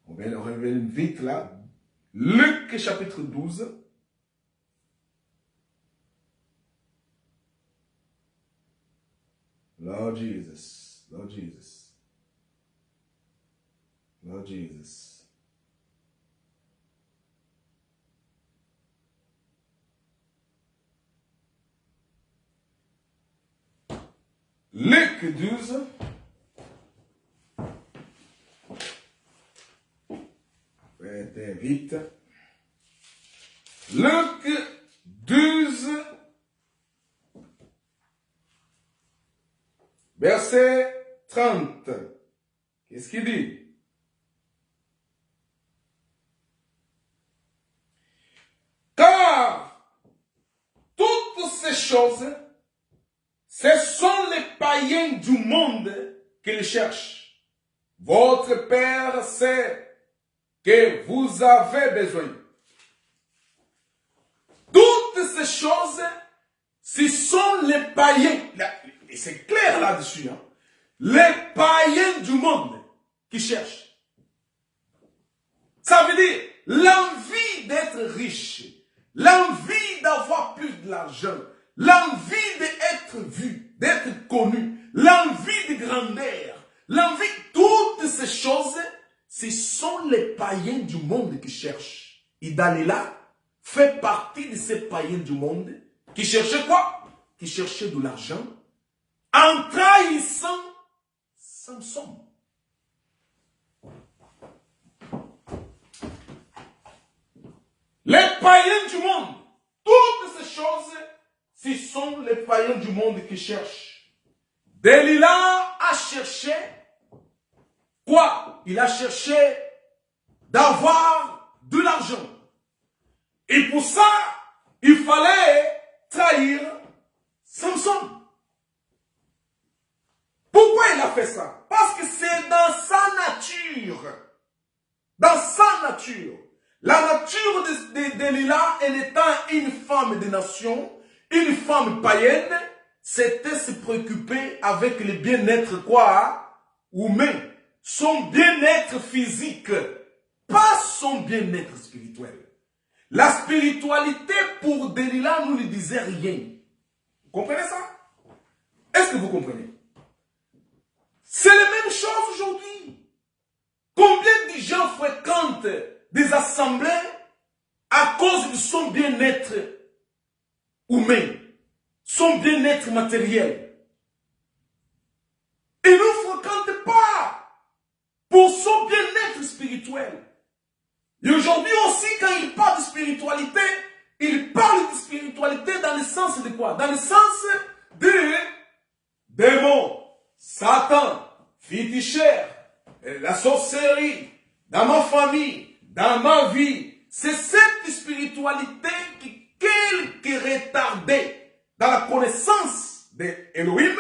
On va le révéler vite là. Luc, chapitre 12. Lord Jesus, Lord Jesus, Lord Jesus. Luc 12. Faites vite. Luc 12, verset 30. Qu'est-ce qu'il dit? Car toutes ces choses, ce sont les païens du monde qui les cherchent. Votre Père sait que vous avez besoin. Toutes ces choses, ce sont les païens, et c'est clair là-dessus, hein, les païens du monde qui cherchent. Ça veut dire l'envie d'être riche, l'envie d'avoir plus d'argent, l'envie d'être vu, d'être connu, l'envie de grandeur, l'envie, toutes ces choses, ce sont les païens du monde qui cherchent. Et Dalila fait partie de ces païens du monde qui cherchaient quoi? Qui cherchaient de l'argent en trahissant Samson. Les païens du monde, toutes ces choses, ce sont les païens du monde qui cherchent. Delilah a cherché quoi? Il a cherché d'avoir de l'argent. Et pour ça, il fallait trahir Samson. Pourquoi il a fait ça? Parce que c'est dans sa nature. Dans sa nature. La nature de Delilah, elle étant une femme de nation, une femme païenne, c'était se préoccuper avec le bien-être quoi? Humain. son bien-être physique, pas son bien-être spirituel. La spiritualité pour Delilah ne lui disait rien. Vous comprenez ça? Est-ce que vous comprenez? C'est la même chose aujourd'hui. Combien de gens fréquentent des assemblées à cause de son bien-être humain, son bien-être matériel? Il ne fréquente pas pour son bien-être spirituel. Et aujourd'hui aussi, quand il parle de spiritualité, il parle de spiritualité dans le sens de quoi? Dans le sens de démons, Satan, féticheur, la sorcellerie, dans ma famille, dans ma vie. C'est cette spiritualité qui, quelques retardés dans la connaissance d'Elohim,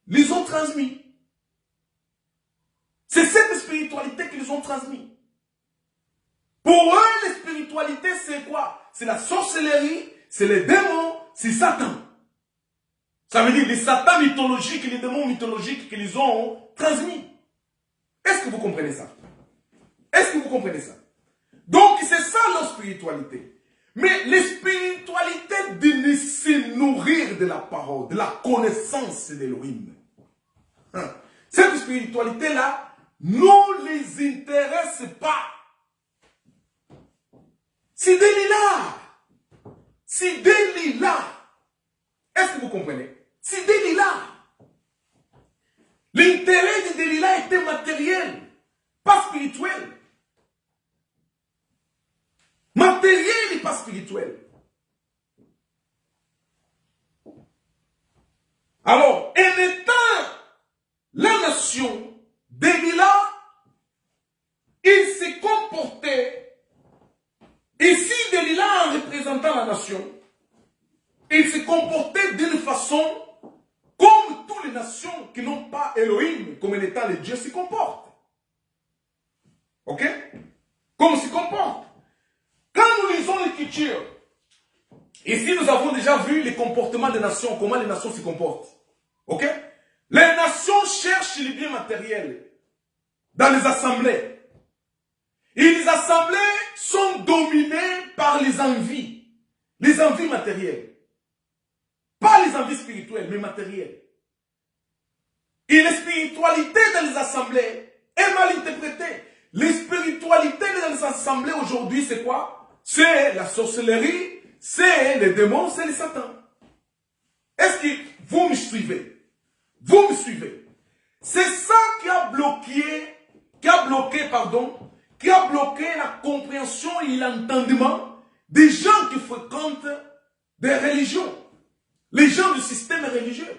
les ont transmis. C'est cette spiritualité qu'ils ont transmis. Pour eux, la spiritualité, c'est quoi? C'est la sorcellerie, c'est les démons, c'est Satan. Ça veut dire les satans mythologiques et les démons mythologiques qu'ils ont transmis. Est-ce que vous comprenez ça? Est-ce que vous comprenez ça? Donc, c'est ça leur spiritualité. Mais la spiritualité de se nourrir de la parole, de la connaissance d'Elohim. Cette spiritualité-là ne les intéresse pas. C'est Delilah. C'est Delilah. Est-ce que vous comprenez? C'est Delilah. L'intérêt de Delilah était matériel, pas spirituel. Matériel et pas spirituel. Alors, en étant la nation, Delilah, il s'est comporté. Ici, Delilah, en représentant la nation, il s'est comporté d'une façon comme toutes les nations qui n'ont pas Elohim comme étant les dieux se comportent. Ok? Comme se comportent. Quand nous lisons l'écriture, ici nous avons déjà vu les comportements des nations, comment les nations se comportent. Ok? Les nations cherchent les biens matériels dans les assemblées. Et les assemblées sont dominées par les envies matérielles. Pas les envies spirituelles, mais matérielles. Et la spiritualité dans les assemblées est mal interprétée. Les spiritualités dans les assemblées aujourd'hui, c'est quoi? C'est la sorcellerie, c'est les démons, c'est les satans. Est-ce que vous me suivez? Vous me suivez? C'est ça qui a bloqué la compréhension et l'entendement des gens qui fréquentent des religions. Les gens du système religieux.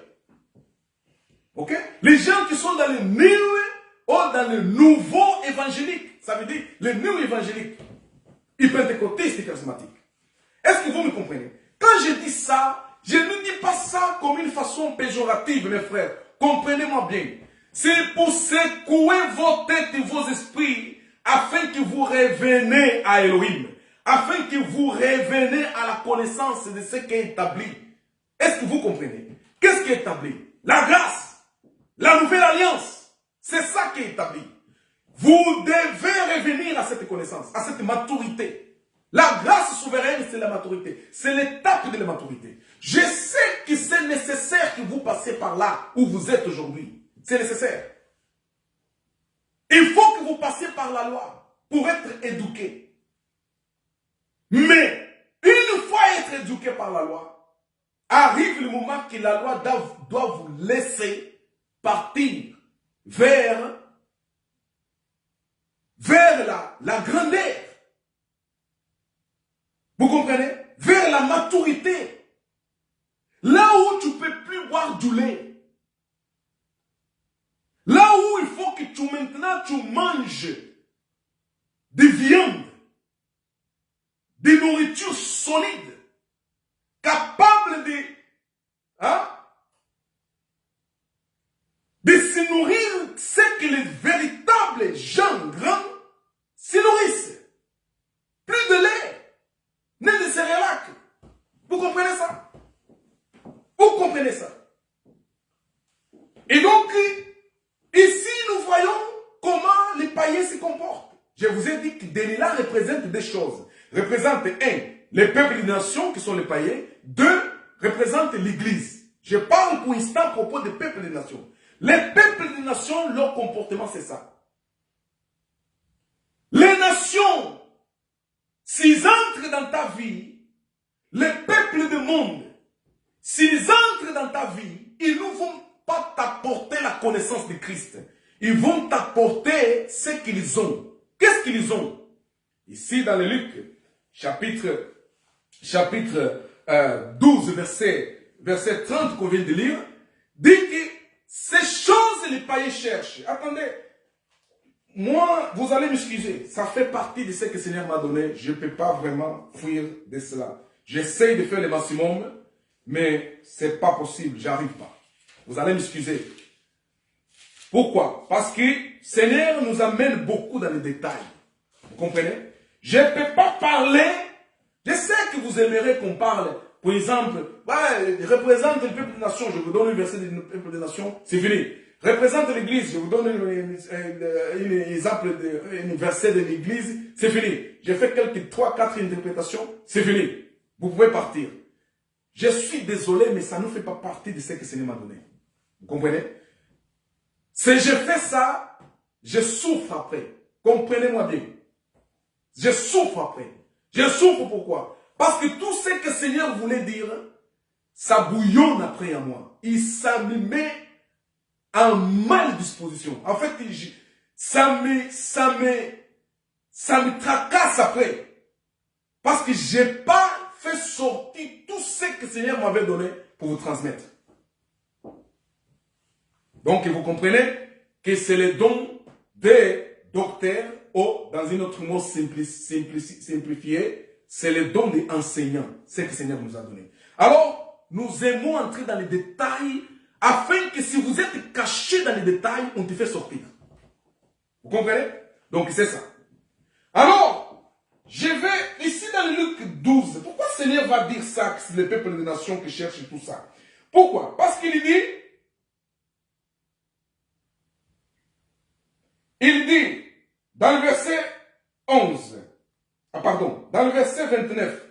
Ok? Les gens qui sont dans le dans le nouveau évangélique. Ça veut dire le nouveau évangélique. Et pentecôtiste et charismatique. Est-ce que vous me comprenez? Quand je dis ça, je ne dis pas ça comme une façon péjorative, mes frères. Comprenez-moi bien. C'est pour secouer vos têtes et vos esprits afin que vous reveniez à Elohim. Afin que vous reveniez à la connaissance de ce qui est établi. Est-ce que vous comprenez? Qu'est-ce qui est établi? La grâce. La nouvelle alliance. C'est ça qui est établi. Vous devez revenir à cette connaissance, à cette maturité. La grâce souveraine, c'est la maturité. C'est l'étape de la maturité. Je sais que c'est nécessaire que vous passiez par là où vous êtes aujourd'hui. C'est nécessaire. Il faut que vous passiez par la loi pour être éduqué. Mais, une fois être éduqué par la loi, arrive le moment que la loi doit vous laisser partir vers la grandeur. Vous comprenez? Vers la maturité. Là où tu ne peux plus boire du lait. Là où il faut que maintenant tu manges des viandes, des nourritures solides, capables de se nourrir ce que les véritables gens grands se nourrissent. Plus de lait, ni de céréales. Vous comprenez ça? Vous comprenez ça? Et donc, ici nous voyons Je vous ai dit que Delilah représente des choses. Représente, un, les peuples des nations qui sont les païens. Deux, représente l'Église. Je parle pour l'instant à propos des peuples des nations. Les peuples des nations, leur comportement, c'est ça. Les nations, s'ils entrent dans ta vie, les peuples du monde, s'ils entrent dans ta vie, ils ne vont pas t'apporter la connaissance de Christ. Ils vont t'apporter ce qu'ils ont. Qu'est-ce qu'ils ont? Ici, dans le Luc, chapitre 12, verset 30 qu'on vient de lire, dit que ces choses, les païens cherchent. Attendez, moi, vous allez m'excuser, ça fait partie de ce que le Seigneur m'a donné. Je ne peux pas vraiment fuir de cela. J'essaye de faire le maximum, mais ce n'est pas possible, j'arrive pas. Vous allez m'excuser. Pourquoi? Parce que le Seigneur nous amène beaucoup dans les détails. Vous comprenez? Je ne peux pas parler. Je sais que vous aimerez qu'on parle. Par exemple, représente le peuple des nations. Je vous donne un verset du peuple des nations. C'est fini. Représente l'église. Je vous donne un exemple, un verset de l'église. C'est fini. J'ai fait quelques 3-4 interprétations. C'est fini. Vous pouvez partir. Je suis désolé, mais ça ne fait pas partie de ce que le Seigneur m'a donné. Vous comprenez? Si je fais ça, je souffre après. Comprenez-moi bien. Je souffre après. Je souffre pourquoi? Parce que tout ce que le Seigneur voulait dire, ça bouillonne après à moi. Ça me met en mal disposition. En fait, ça me tracasse après. Parce que je n'ai pas fait sortir tout ce que le Seigneur m'avait donné pour vous transmettre. Donc, vous comprenez que c'est le don des docteurs, ou dans une autre mot simplifié, c'est le don des enseignants, ce que le Seigneur nous a donné. Alors, nous aimons entrer dans les détails, afin que si vous êtes caché dans les détails, on te fait sortir. Vous comprenez? Donc, c'est ça. Alors, je vais ici dans le Luc 12. Pourquoi le Seigneur va dire ça, que c'est le peuple des nations qui cherche tout ça? Pourquoi? Parce qu'il dit, dans le verset 11, dans le verset 29,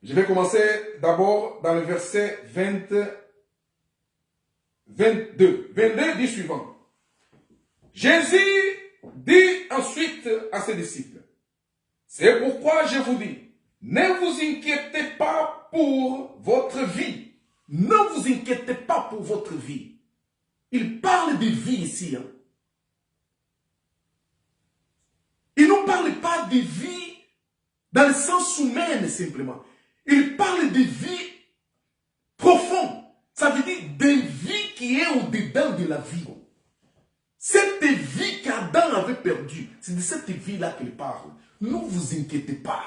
je vais commencer d'abord dans le verset 22 dit suivant. Jésus dit ensuite à ses disciples, c'est pourquoi je vous dis, ne vous inquiétez pas pour votre vie. Ne vous inquiétez pas pour votre vie. Il parle de vie ici. Hein. Il ne parle pas de vie dans le sens humain simplement. Il parle de vie profonde. Ça veut dire de vie qui est au-dedans de la vie. Cette vie qu'Adam avait perdue, c'est de cette vie-là qu'il parle. Ne vous inquiétez pas.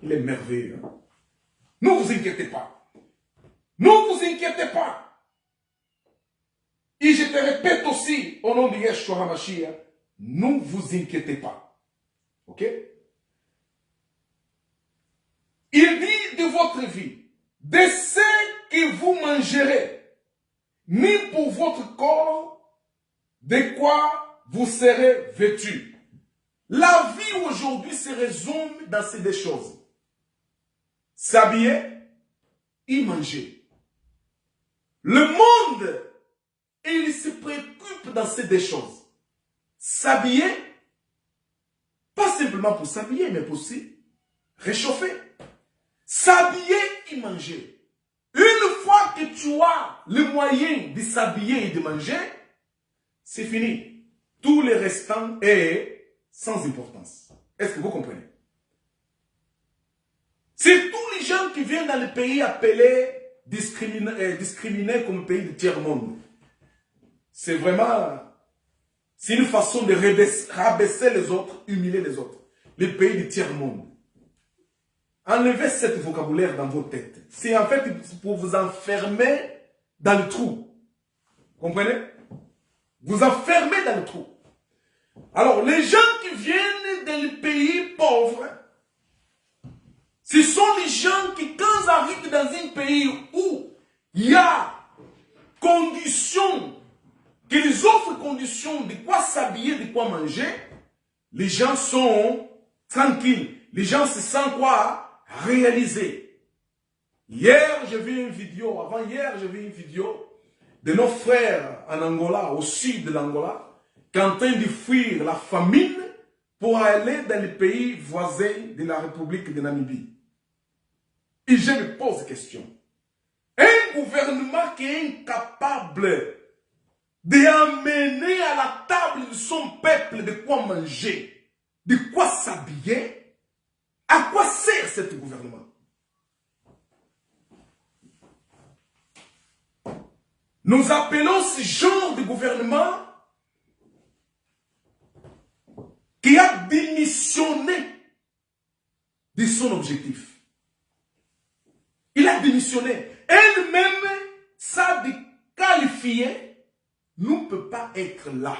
Il est merveilleux. Hein? Ne vous inquiétez pas. Ne vous inquiétez pas. Et je te répète aussi, au nom de Yeshua HaMashiach, ne vous inquiétez pas. Ok? Il dit de votre vie, de ce que vous mangerez, ni pour votre corps, de quoi vous serez vêtus. La vie aujourd'hui se résume dans ces deux choses. S'habiller et manger. Le monde, il se préoccupe dans ces deux choses. S'habiller, pas simplement pour s'habiller, mais pour aussi réchauffer. S'habiller et manger. Une fois que tu as le moyen de s'habiller et de manger, c'est fini. Tout le restant est sans importance. Est-ce que vous comprenez? C'est tous les gens qui viennent dans le pays appelés discriminés comme pays de tiers-monde. C'est vraiment, c'est une façon de rabaisser les autres, humilier les autres. Les pays de tiers-monde. Enlevez ce vocabulaire dans vos têtes. C'est en fait pour vous enfermer dans le trou. Comprenez? Vous enfermez dans le trou. Alors, les gens qui viennent des pays pauvres, ce sont les gens qui, quand ils arrivent dans un pays où il y a conditions, qu'ils offrent conditions de quoi s'habiller, de quoi manger, les gens sont tranquilles. Les gens se sentent quoi? Réalisés. Hier, j'ai vu une vidéo, avant-hier, j'ai vu une vidéo de nos frères en Angola, au sud de l'Angola, qui sont en train de fuir la famine pour aller dans les pays voisins de la République de Namibie. Et je me pose la question. Un gouvernement qui est incapable d'amener à la table de son peuple de quoi manger, de quoi s'habiller, à quoi sert ce gouvernement? Nous appelons ce genre de gouvernement qui a démissionné de son objectif. Il a démissionné. Elle-même, ça de qualifier, ne peut pas être là.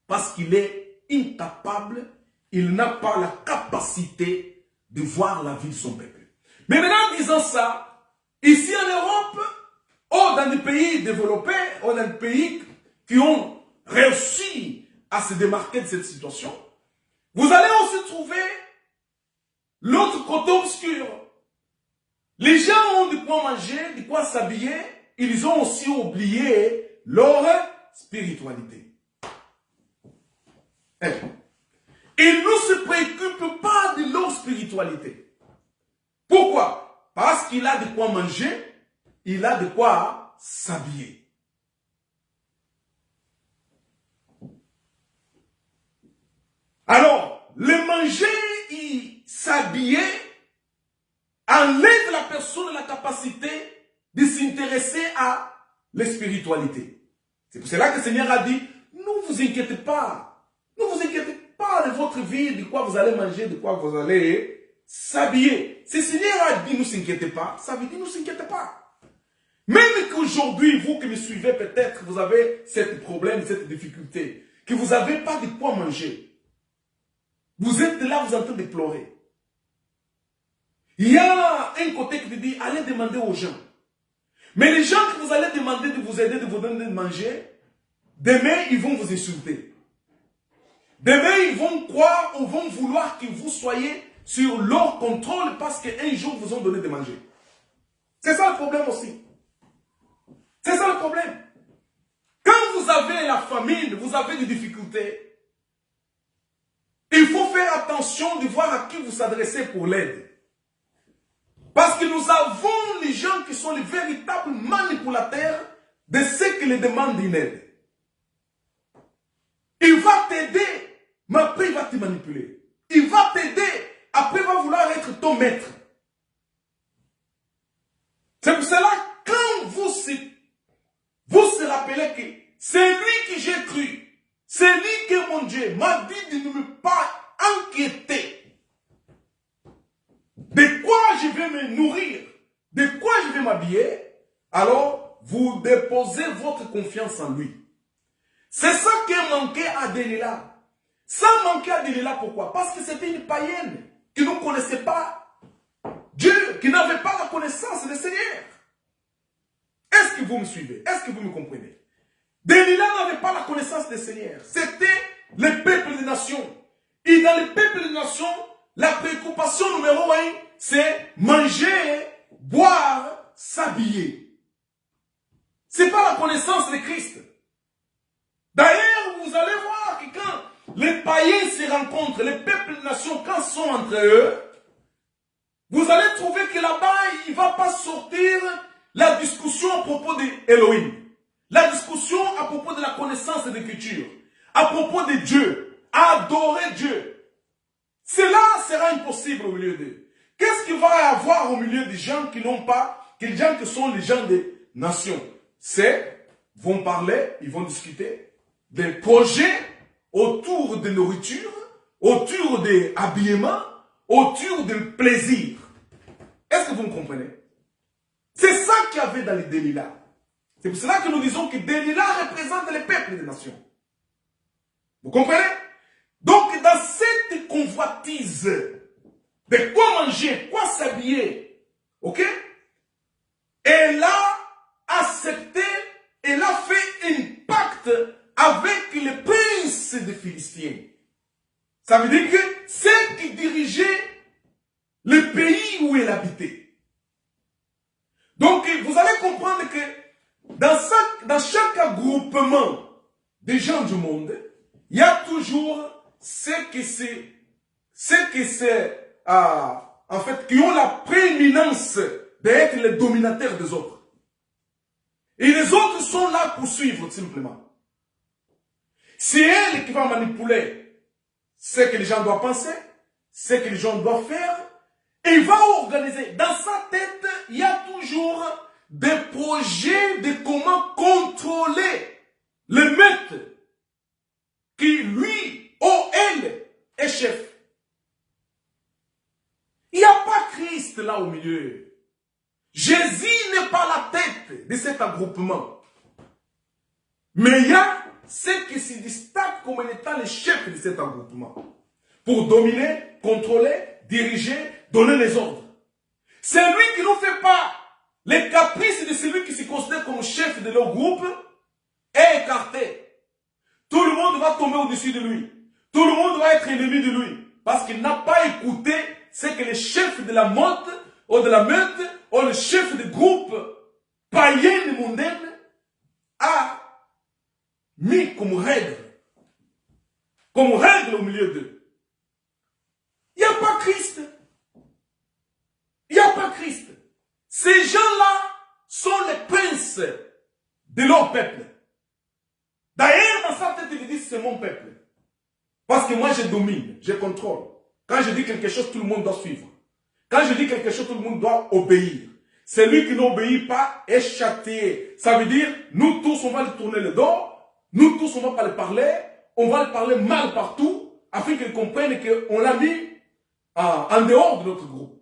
Parce qu'il est incapable, il n'a pas la capacité de voir la vie de son peuple. Mais maintenant, disant ça, ici en Europe, ou dans des pays développés, ou dans des pays qui ont réussi à se démarquer de cette situation, vous allez aussi trouver l'autre côté obscur. Les gens ont de quoi manger, de quoi s'habiller, ils ont aussi oublié leur spiritualité. Ils ne se préoccupent pas de leur spiritualité. Pourquoi? Parce qu'il a de quoi manger, il a de quoi s'habiller. Alors, le manger et s'habiller enlève la personne la capacité de s'intéresser à la spiritualité. C'est pour cela que le Seigneur a dit, ne vous inquiétez pas. Ne vous inquiétez pas de votre vie, de quoi vous allez manger, de quoi vous allez s'habiller. Si le Seigneur a dit, ne vous inquiétez pas, ça veut dire, ne vous inquiétez pas. Même qu'aujourd'hui, vous qui me suivez, peut-être, vous avez ce problème, cette difficulté, que vous n'avez pas de quoi manger. Vous êtes là, vous êtes en train de pleurer. Il y a un côté qui te dit, allez demander aux gens. Mais les gens que vous allez demander de vous aider, de vous donner de manger, demain, ils vont vous insulter. Demain, ils vont croire ou vont vouloir que vous soyez sur leur contrôle parce qu'un jour, vous ont donné de manger. C'est ça le problème aussi. C'est ça le problème. Quand vous avez la famine, vous avez des difficultés, il faut faire attention de voir à qui vous s'adressez pour l'aide. Parce que nous avons les gens qui sont les véritables manipulateurs de ceux qui les demandent une aide. Il va t'aider, mais après il va te manipuler. Il va t'aider, après il va vouloir être ton maître. C'est pour cela, quand vous se rappelez que c'est lui que j'ai cru, c'est lui que mon Dieu m'a dit de ne pas inquiéter. De quoi je vais me nourrir, de quoi je vais m'habiller, alors vous déposez votre confiance en lui. C'est ça qui a manqué à Delilah. Ça a manqué à Delilah, pourquoi? Parce que c'était une païenne qui ne connaissait pas Dieu, qui n'avait pas la connaissance du Seigneur. Est-ce que vous me suivez? Est-ce que vous me comprenez? Delilah n'avait pas la connaissance du Seigneur. C'était le peuple des nations. Et dans le peuple des nations, la préoccupation numéro 1, c'est manger, boire, s'habiller. Ce n'est pas la connaissance de Christ. D'ailleurs, vous allez voir que quand les païens se rencontrent, les peuples des nations, quand ils sont entre eux, vous allez trouver que là-bas, il ne va pas sortir la discussion à propos d'Elohim. La discussion à propos de la connaissance des Écritures. À propos de Dieu. Adorer Dieu. Cela sera impossible au milieu d'eux. Qu'est-ce qu'il va y avoir au milieu des gens qui n'ont pas, des gens qui sont les gens des nations? C'est, vont parler, ils vont discuter des projets autour de nourriture, autour des habillements, autour du plaisir. Est-ce que vous me comprenez? C'est ça qu'il y avait dans les Delilah. C'est pour cela que nous disons que Delilah représente les peuples des nations. Vous comprenez? Donc, dans cette convoitise de quoi manger, quoi s'habiller, ok? Elle a Philistins. Ça veut dire que ceux qui dirigeaient le pays où il habitait. Donc, vous allez comprendre que dans chaque groupement des gens du monde, il y a toujours ceux qui ont la prééminence d'être les dominateurs des autres. Et les autres sont là pour suivre, simplement. C'est elle qui va manipuler ce que les gens doivent penser, ce que les gens doivent faire, et il va organiser. Dans sa tête, il y a toujours des projets de comment contrôler le maître qui, lui, ou elle, est chef. Il n'y a pas Christ là au milieu. Jésus n'est pas la tête de cet regroupement. Mais il y a ceux qui se distinguent comme étant les chefs de cet regroupement. Pour dominer, contrôler, diriger, donner les ordres. C'est lui qui ne fait pas les caprices de celui qui se considère comme chef de leur groupe est écarté. Tout le monde va tomber au-dessus de lui. Tout le monde va être ennemi de lui. Parce qu'il n'a pas écouté ce que le chef de la motte ou de la meute ou le chef de groupe païen et mondaine a mis comme règle au milieu d'eux. Il n'y a pas Christ. Il n'y a pas Christ. Ces gens-là sont les princes de leur peuple. D'ailleurs, dans sa tête, il dit c'est mon peuple. Parce que moi, je domine, je contrôle. Quand je dis quelque chose, tout le monde doit suivre. Quand je dis quelque chose, tout le monde doit obéir. Celui qui n'obéit pas est châtié. Ça veut dire, nous tous, on va lui tourner le dos. Nous tous, on ne va pas le parler. On va le parler mal partout, afin qu'ils comprennent qu'on l'a mis en dehors de notre groupe.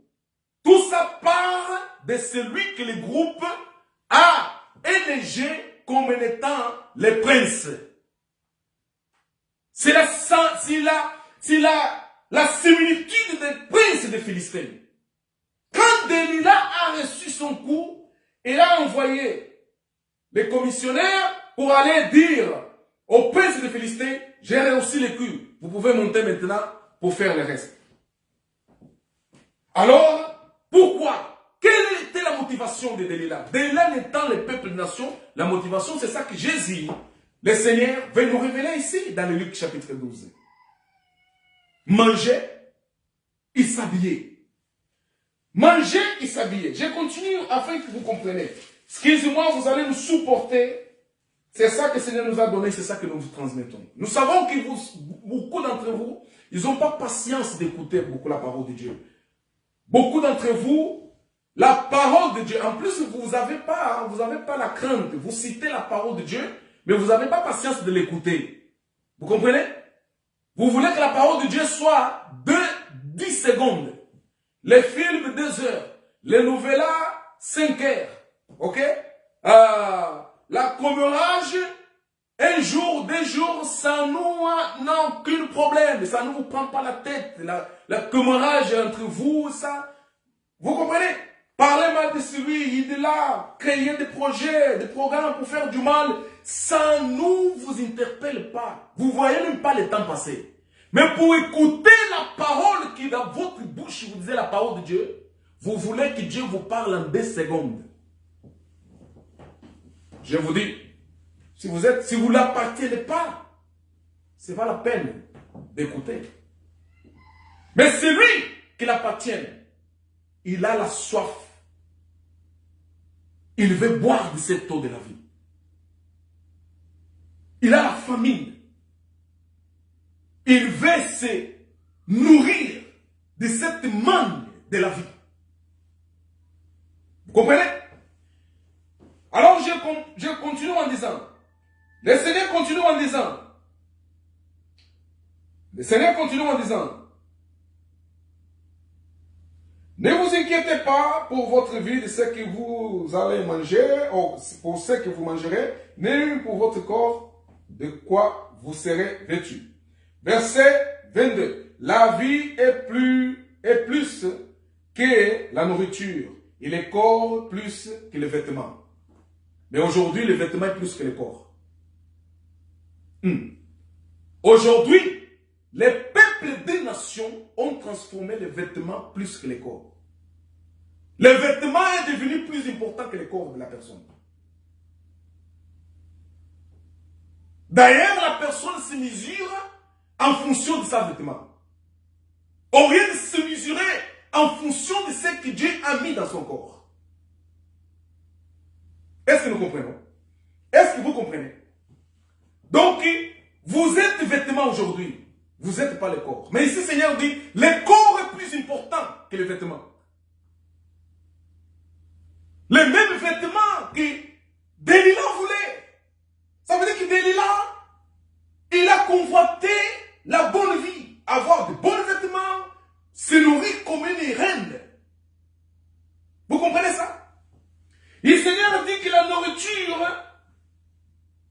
Tout ça part de celui que le groupe a élégé comme étant les princes. C'est la similitude des princes des Philistins. Quand Delilah a reçu son coup, il a envoyé les commissionnaires pour aller dire aux princes des Philistins, j'ai reçu les coups. Vous pouvez monter maintenant pour faire le reste. Alors, pourquoi? Quelle était la motivation de Delilah? Delilah n'étant le peuple de nation, la motivation c'est ça que Jésus, le Seigneur, va nous révéler ici dans le Luc chapitre 12. Manger et s'habiller. Manger et s'habiller. Je continue afin que vous compreniez. Excusez-moi, vous allez nous supporter. C'est ça que le Seigneur nous a donné, c'est ça que nous vous transmettons. Nous savons que beaucoup d'entre vous, ils n'ont pas patience d'écouter beaucoup la parole de Dieu. Beaucoup d'entre vous, la parole de Dieu, en plus vous n'avez pas la crainte. Vous citez la parole de Dieu, mais vous n'avez pas patience de l'écouter. Vous comprenez? Vous voulez que la parole de Dieu soit de 10 secondes. Les films 2 heures. Les novellas 5 heures. Ok? La commérage, 1 jour, 2 jours, ça n'a aucun problème. Ça ne vous prend pas la tête. La commérage entre vous, ça. Vous comprenez? Parlez mal de celui, il est là, créer des projets, des programmes pour faire du mal. Ça ne vous interpelle pas. Vous ne voyez même pas le temps passer. Mais pour écouter la parole qui est dans votre bouche, vous disiez la parole de Dieu, vous voulez que Dieu vous parle en 2 secondes. Je vous dis, si vous ne l'appartenez pas, ce n'est pas la peine d'écouter. Mais celui qui l'appartient, il a la soif. Il veut boire de cette eau de la vie. Il a la famine. Il veut se nourrir de cette manne de la vie. Vous comprenez? Alors je continue en disant, le Seigneur continue en disant, ne vous inquiétez pas pour votre vie de ce que vous allez manger, ou pour ce que vous mangerez, ni pour votre corps de quoi vous serez vêtus. Verset 22. La vie est plus que la nourriture, et le corps plus que les vêtements. Mais aujourd'hui, le vêtement est plus que le corps. Aujourd'hui, les peuples des nations ont transformé les vêtements plus que les corps. Le vêtement est devenu plus important que le corps de la personne. D'ailleurs, la personne se mesure en fonction de sa vêtement. Au lieu de se mesurer en fonction de ce que Dieu a mis dans son corps. Est-ce que nous comprenons? Est-ce que vous comprenez? Donc, vous êtes vêtements aujourd'hui. Vous n'êtes pas le corps. Mais ici, le Seigneur dit, le corps est plus important que les vêtements. Les mêmes vêtements que Delilah voulait. Ça veut dire que Delilah, il a convoité la bonne vie. Avoir de bons vêtements, se nourrir comme une reine. Vous comprenez ça? Et le Seigneur dit que la nourriture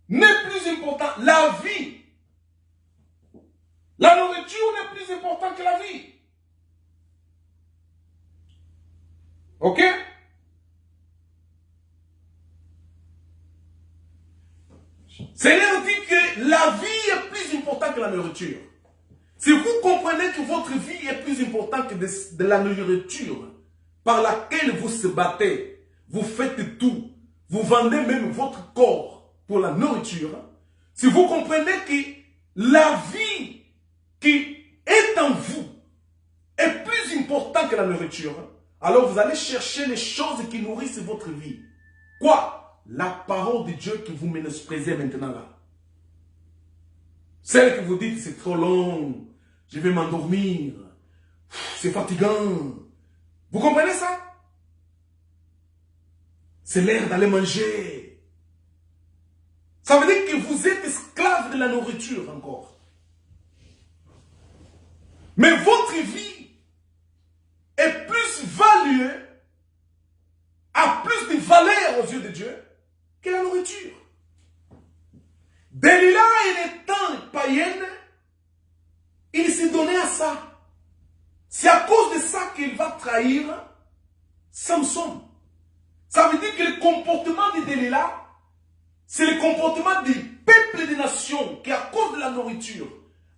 n'est plus importante. La vie. La nourriture n'est plus importante que la vie. Ok? Seigneur dit que la vie est plus importante que la nourriture. Si vous comprenez que votre vie est plus importante que de la nourriture par laquelle vous se battez, vous faites tout, vous vendez même votre corps pour la nourriture, si vous comprenez que la vie qui est en vous est plus importante que la nourriture, alors vous allez chercher les choses qui nourrissent votre vie. Quoi? La parole de Dieu que vous ménosprésez maintenant là. Celle que vous dites c'est trop long, je vais m'endormir, c'est fatigant. Vous comprenez ça? C'est l'heure d'aller manger. Ça veut dire que vous êtes esclave de la nourriture encore. Mais votre vie est plus value, a plus de valeur aux yeux de Dieu que la nourriture. Delilah, elle étant païenne, il s'est donné à ça. C'est à cause de ça qu'il va trahir Samson. Ça veut dire que le comportement de Delilah, c'est le comportement des peuples des nations qui, à cause de la nourriture,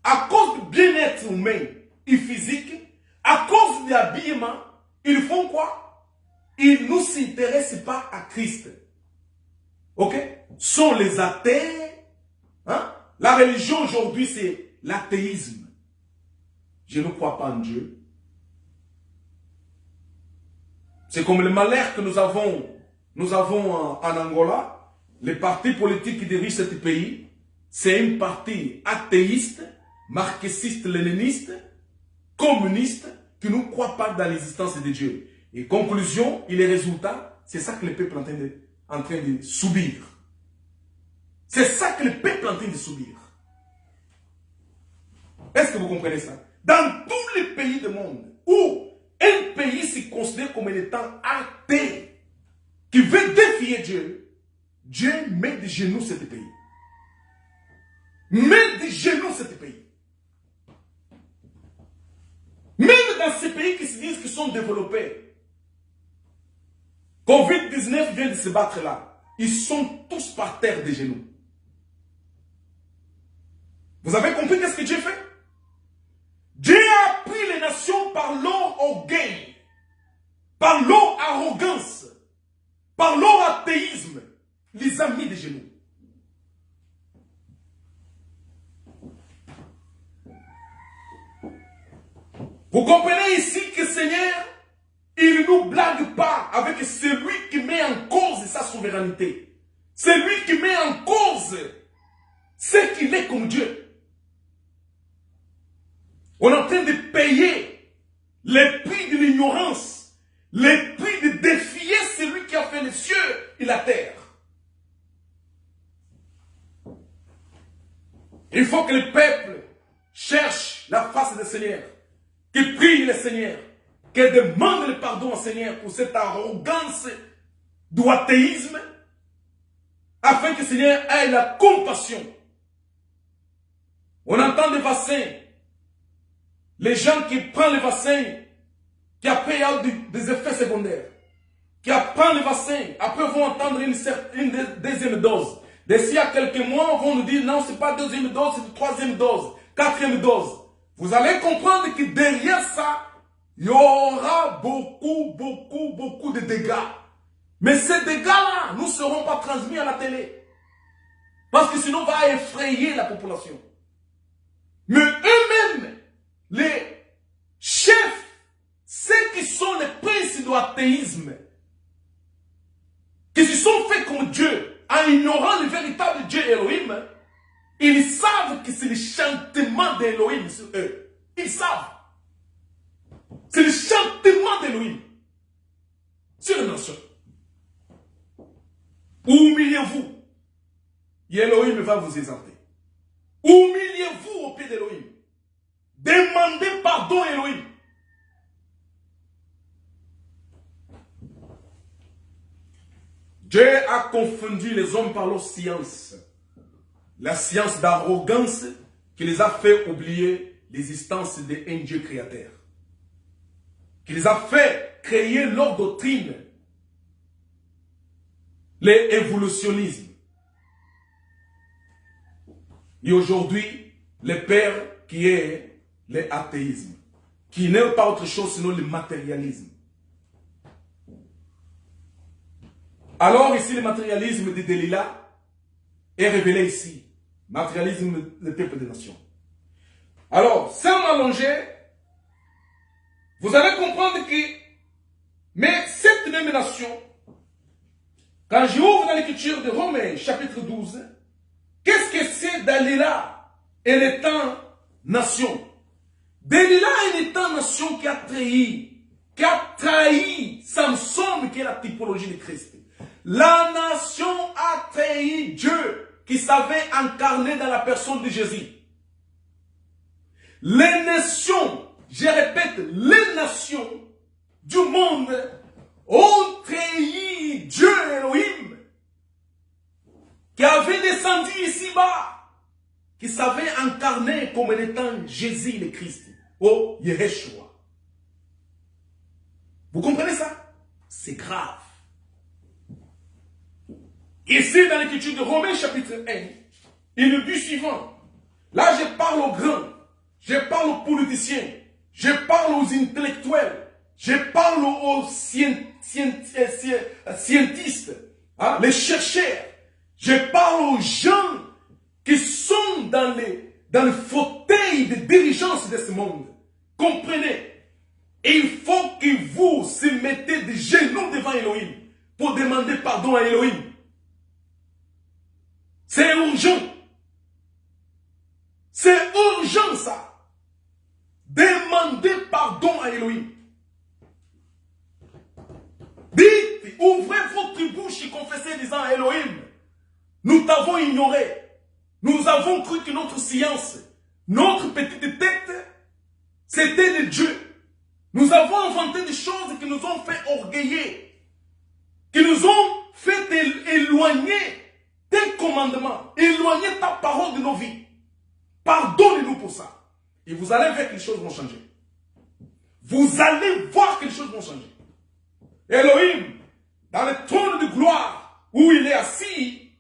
à cause du bien-être humain et physique, à cause de l'habillement, ils font quoi? Ils ne s'intéressent pas à Christ. Ok? Sont les athées. Hein? La religion aujourd'hui, c'est l'athéisme. Je ne crois pas en Dieu. C'est comme le malheur que nous avons en Angola. Les partis politiques qui dirigent ce pays, c'est un parti athéiste, marxiste, léniniste, communiste, qui ne croit pas dans l'existence de Dieu. Et conclusion, et les résultats, c'est ça que le peuple est en train de subir. C'est ça que le peuple est en train de subir. Est-ce que vous comprenez ça? Dans tous les pays du monde où un pays se considère comme étant athée, qui veut défier Dieu, Dieu met de genoux ce pays. Met de genoux ce pays. Même dans ces pays qui se disent qu'ils sont développés, Covid-19 vient de se battre là. Ils sont tous par terre de genoux. Vous avez compris qu'est-ce que Dieu fait? Dieu a pris les nations par leur orgueil, par leur arrogance, par leur athéisme, les a mis de genoux. Vous comprenez ici que Seigneur, il ne nous blague pas avec celui qui met en cause sa souveraineté. Celui qui met en cause ce qu'il est comme Dieu. On est en train de payer le prix de l'ignorance, le prix de défier celui qui a fait les cieux et la terre. Il faut que le peuple cherche la face du Seigneur, qu'il prie le Seigneur, qu'il demande le pardon au Seigneur pour cette arrogance du athéisme, afin que le Seigneur ait la compassion. On entend des vaccins. Les gens qui prennent le vaccin, qui après ont des effets secondaires, qui prennent le vaccin, après vont entendre une deuxième dose. D'ici à quelques mois, on va nous dire non, ce n'est pas deuxième dose, c'est troisième dose, quatrième dose. Vous allez comprendre que derrière ça, il y aura beaucoup de dégâts. Mais ces dégâts-là ne seront pas transmis à la télé. Parce que sinon, on va effrayer la population. Mais eux-mêmes, les chefs, ceux qui sont les princes de l'athéisme, qui se sont faits comme Dieu, en ignorant le véritable Dieu Elohim, ils savent que c'est le chantement d'Elohim sur eux. Ils savent. C'est le chantement d'Elohim sur les nations. Humiliez-vous. Et Elohim va vous exalter. Humiliez-vous au pied d'Elohim. Demandez pardon à Elohim. Dieu a confondu les hommes par leur science. La science d'arrogance qui les a fait oublier l'existence d'un Dieu créateur. Qui les a fait créer leur doctrine. L'évolutionnisme. Et aujourd'hui, le père qui est l'athéisme, qui n'est pas autre chose sinon le matérialisme. Alors ici, le matérialisme de Delilah est révélé ici. Matérialisme du peuple des nations. Alors, sans m'allonger, vous allez comprendre que, mais cette même nation, quand j'ouvre dans l'écriture de Romains, chapitre 12, qu'est-ce que c'est Delilah, elle étant nation? Delilah, elle étant nation qui a trahi Samson, qui est la typologie de Christ. La nation a trahi Dieu, qui savait incarner dans la personne de Jésus. Les nations, je répète, les nations du monde ont trahi Dieu Elohim, qui avait descendu ici-bas, qui savait incarner comme étant Jésus le Christ, oh Yeshua. Vous comprenez ça? C'est grave. Ici, dans l'écriture de Romains chapitre 1, il nous dit suivant. Là, je parle aux grands, je parle aux politiciens, je parle aux intellectuels, je parle aux scientistes, hein, les chercheurs. Je parle aux gens qui sont dans le fauteuil de dirigeance de ce monde. Comprenez? Il faut que vous se mettez de genoux devant Elohim pour demander pardon à Elohim. C'est urgent. C'est urgent ça. Demandez pardon à Elohim. Dites, ouvrez votre bouche et confessez disant à Elohim, nous t'avons ignoré. Nous avons cru que notre science, notre petite tête, c'était de Dieu. Nous avons inventé des choses qui nous ont fait orgueiller, qui nous ont fait éloigner tes commandements, éloigner ta parole de nos vies. Pardonnez-nous pour ça. Et vous allez voir que les choses vont changer. Vous allez voir que les choses vont changer. Elohim, dans le trône de gloire où il est assis,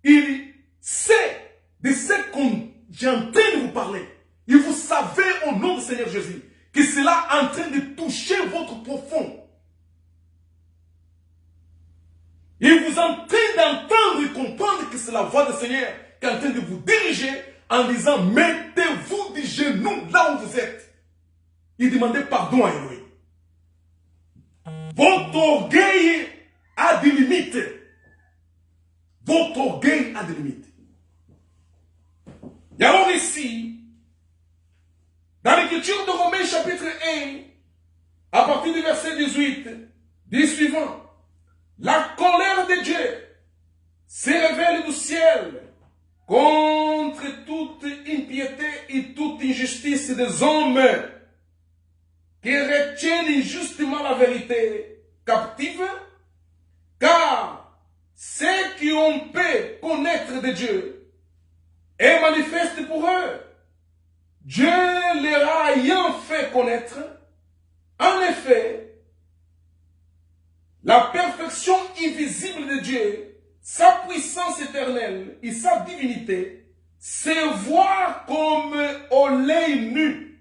il sait de ce qu'on est en train de vous parler. Et vous savez au nom du Seigneur Jésus que cela est en train de toucher votre profond. Et vous êtes en train d'entendre et comprendre que c'est la voix du Seigneur qui est en train de vous diriger en disant mettez-vous des genoux là où vous êtes. Et demandez pardon à Elohim. Votre orgueil a des limites. Votre orgueil a des limites. Et alors ici, dans l'écriture de Romains chapitre 1, à partir du verset 18, dit suivant. La colère de Dieu se révèle du ciel contre toute impiété et toute injustice des hommes qui retiennent injustement la vérité captive, car ceux qui ont pu connaître de Dieu est manifeste pour eux. Dieu leur ayant fait connaître, en effet, la perfection invisible de Dieu, sa puissance éternelle et sa divinité se voient comme au l'œil nu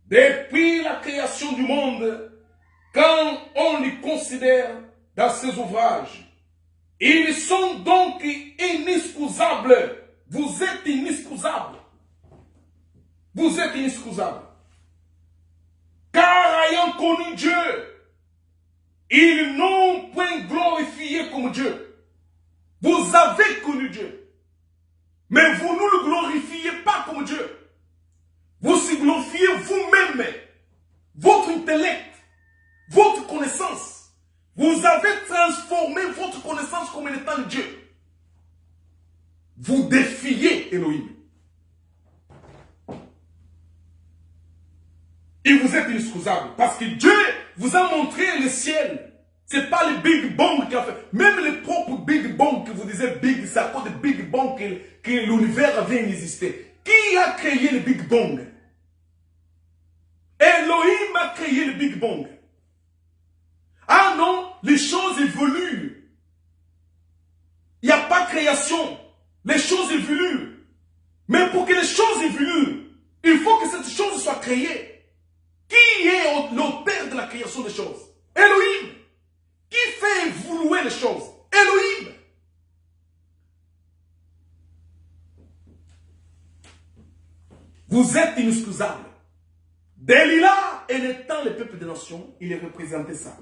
depuis la création du monde quand on les considère dans ses ouvrages. Ils sont donc inexcusables. Vous êtes inexcusables. Vous êtes inexcusables. Car ayant connu Dieu, ils n'ont point glorifié comme Dieu. Vous avez connu Dieu. Mais vous ne le glorifiez pas comme Dieu. Vous se glorifiez vous-même. Votre intellect, votre connaissance. Vous avez transformé votre connaissance comme étant Dieu. Vous défiez Elohim. Et vous êtes inexcusable. Parce que Dieu vous a montré le ciel. Ce n'est pas le Big Bang qui a fait. Même le propre Big Bang que vous disiez Big, c'est à cause de Big Bang que l'univers avait existé. Qui a créé le Big Bang? Elohim a créé le Big Bang. Ah non, les choses évoluent. Il n'y a pas de création. Les choses évoluent. Mais pour que les choses évoluent, il faut que cette chose soit créée. Qui est l'auteur de la création des choses? Elohim. Qui fait évoluer les choses? Elohim. Vous êtes inexcusable. Delilah, en étant le peuple des nations, il représentait ça.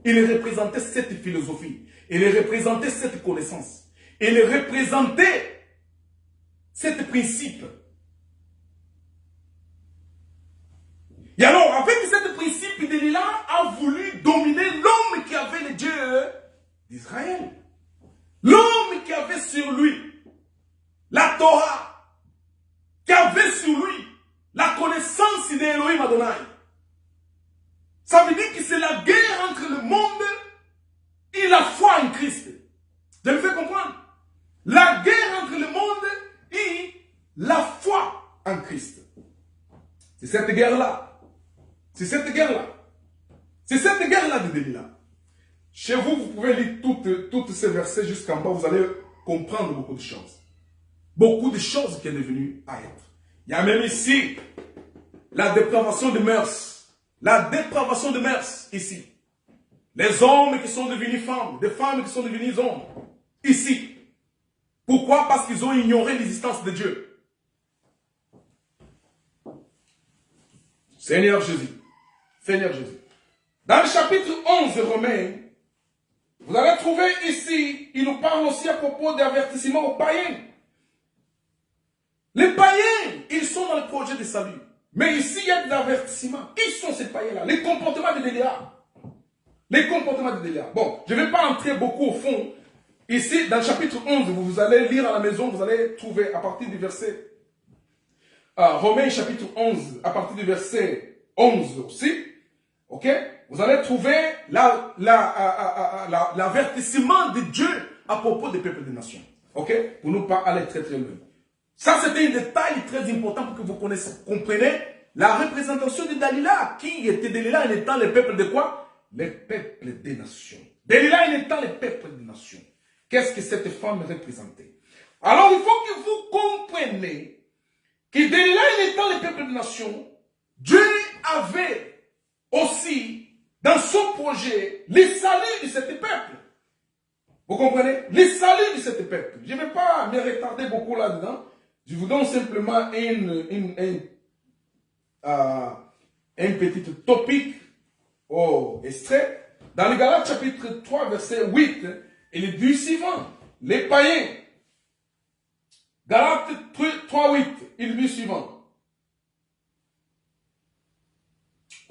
Il représentait cette philosophie. Il représentait cette connaissance. Il représentait ce principe. Et alors, avec ce principe, Delilah a voulu dominer l'homme qui avait le Dieu d'Israël. L'homme qui avait sur lui la Torah, qui avait sur lui la connaissance d'Elohim Adonai. Ça veut dire que c'est la guerre entre le monde et la foi en Christ. Je me fais comprendre? La guerre entre le monde et la foi en Christ. C'est cette guerre-là. C'est cette guerre-là. C'est cette guerre-là de Delilah. Chez vous, vous pouvez lire toutes ces versets jusqu'en bas. Vous allez comprendre beaucoup de choses. Beaucoup de choses qui est devenues à être. Il y a même ici la dépravation de mœurs. La dépravation de mœurs ici. Les hommes qui sont devenus femmes. Des femmes qui sont devenues hommes. Ici. Pourquoi? Parce qu'ils ont ignoré l'existence de Dieu. Seigneur Jésus. Seigneur Jésus. Dans le chapitre 11 de Romains, vous allez trouver ici, il nous parle aussi à propos d'avertissement aux païens. Les païens, ils sont dans le projet de salut. Mais ici, il y a de l'avertissement. Qui sont ces païens-là? Les comportements de Delilah. Les comportements de Delilah. Bon, je ne vais pas entrer beaucoup au fond. Ici, dans le chapitre 11, vous allez lire à la maison, vous allez trouver à partir du verset Romains chapitre 11, à partir du verset 11 aussi. Ok? Vous allez trouver l'avertissement de Dieu à propos des peuples des nations. Ok? Pour ne pas aller très très loin. Ça, c'était un détail très important pour que vous compreniez la représentation de Delilah. Qui était Delilah en étant le peuple de quoi? Les peuples des nations. Delilah en étant le peuple des nations. Qu'est-ce que cette femme représentait? Alors, il faut que vous compreniez que Delilah en étant le peuple des nations, Dieu avait aussi dans son projet le salut de ce peuple. Vous comprenez? Le salut de ce peuple. Je ne vais pas me retarder beaucoup là-dedans. Je vous donne simplement un petit topic au extrait. Dans le Galates chapitre 3, verset 8, il est dit suivant. Les païens. Galates 3, 8, il dit suivant.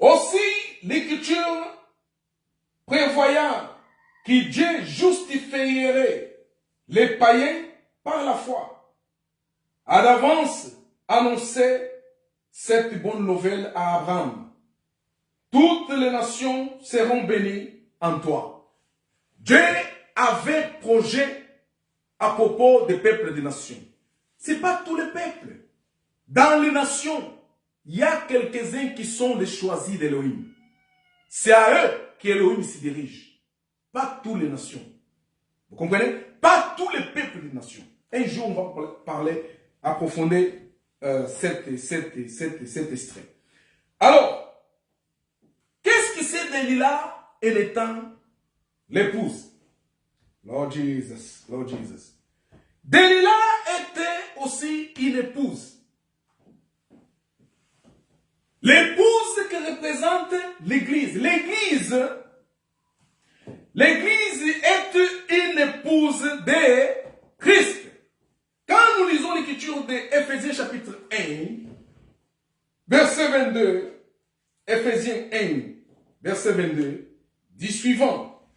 Aussi, l'Écriture prévoyant que Dieu justifierait les païens par la foi, a d'avance annoncé cette bonne nouvelle à Abraham. Toutes les nations seront bénies en toi. Dieu avait projet à propos des peuples des nations. Ce n'est pas tous les peuples. Dans les nations, il y a quelques-uns qui sont les choisis d'Elohim. C'est à eux qu'Elohim se dirige. Pas toutes les nations. Vous comprenez? Pas tous les peuples des nations. Un jour, on va parler, approfondir cet extrait. Alors, qu'est-ce que c'est Delilah et étant l'épouse? Lord Jesus, Lord Jesus. Delilah était aussi une épouse. L'épouse qui représente l'Église. L'Église est une épouse de Christ. Quand nous lisons l'écriture d'Éphésiens chapitre 1, verset 22, Éphésiens 1, verset 22, dit suivant.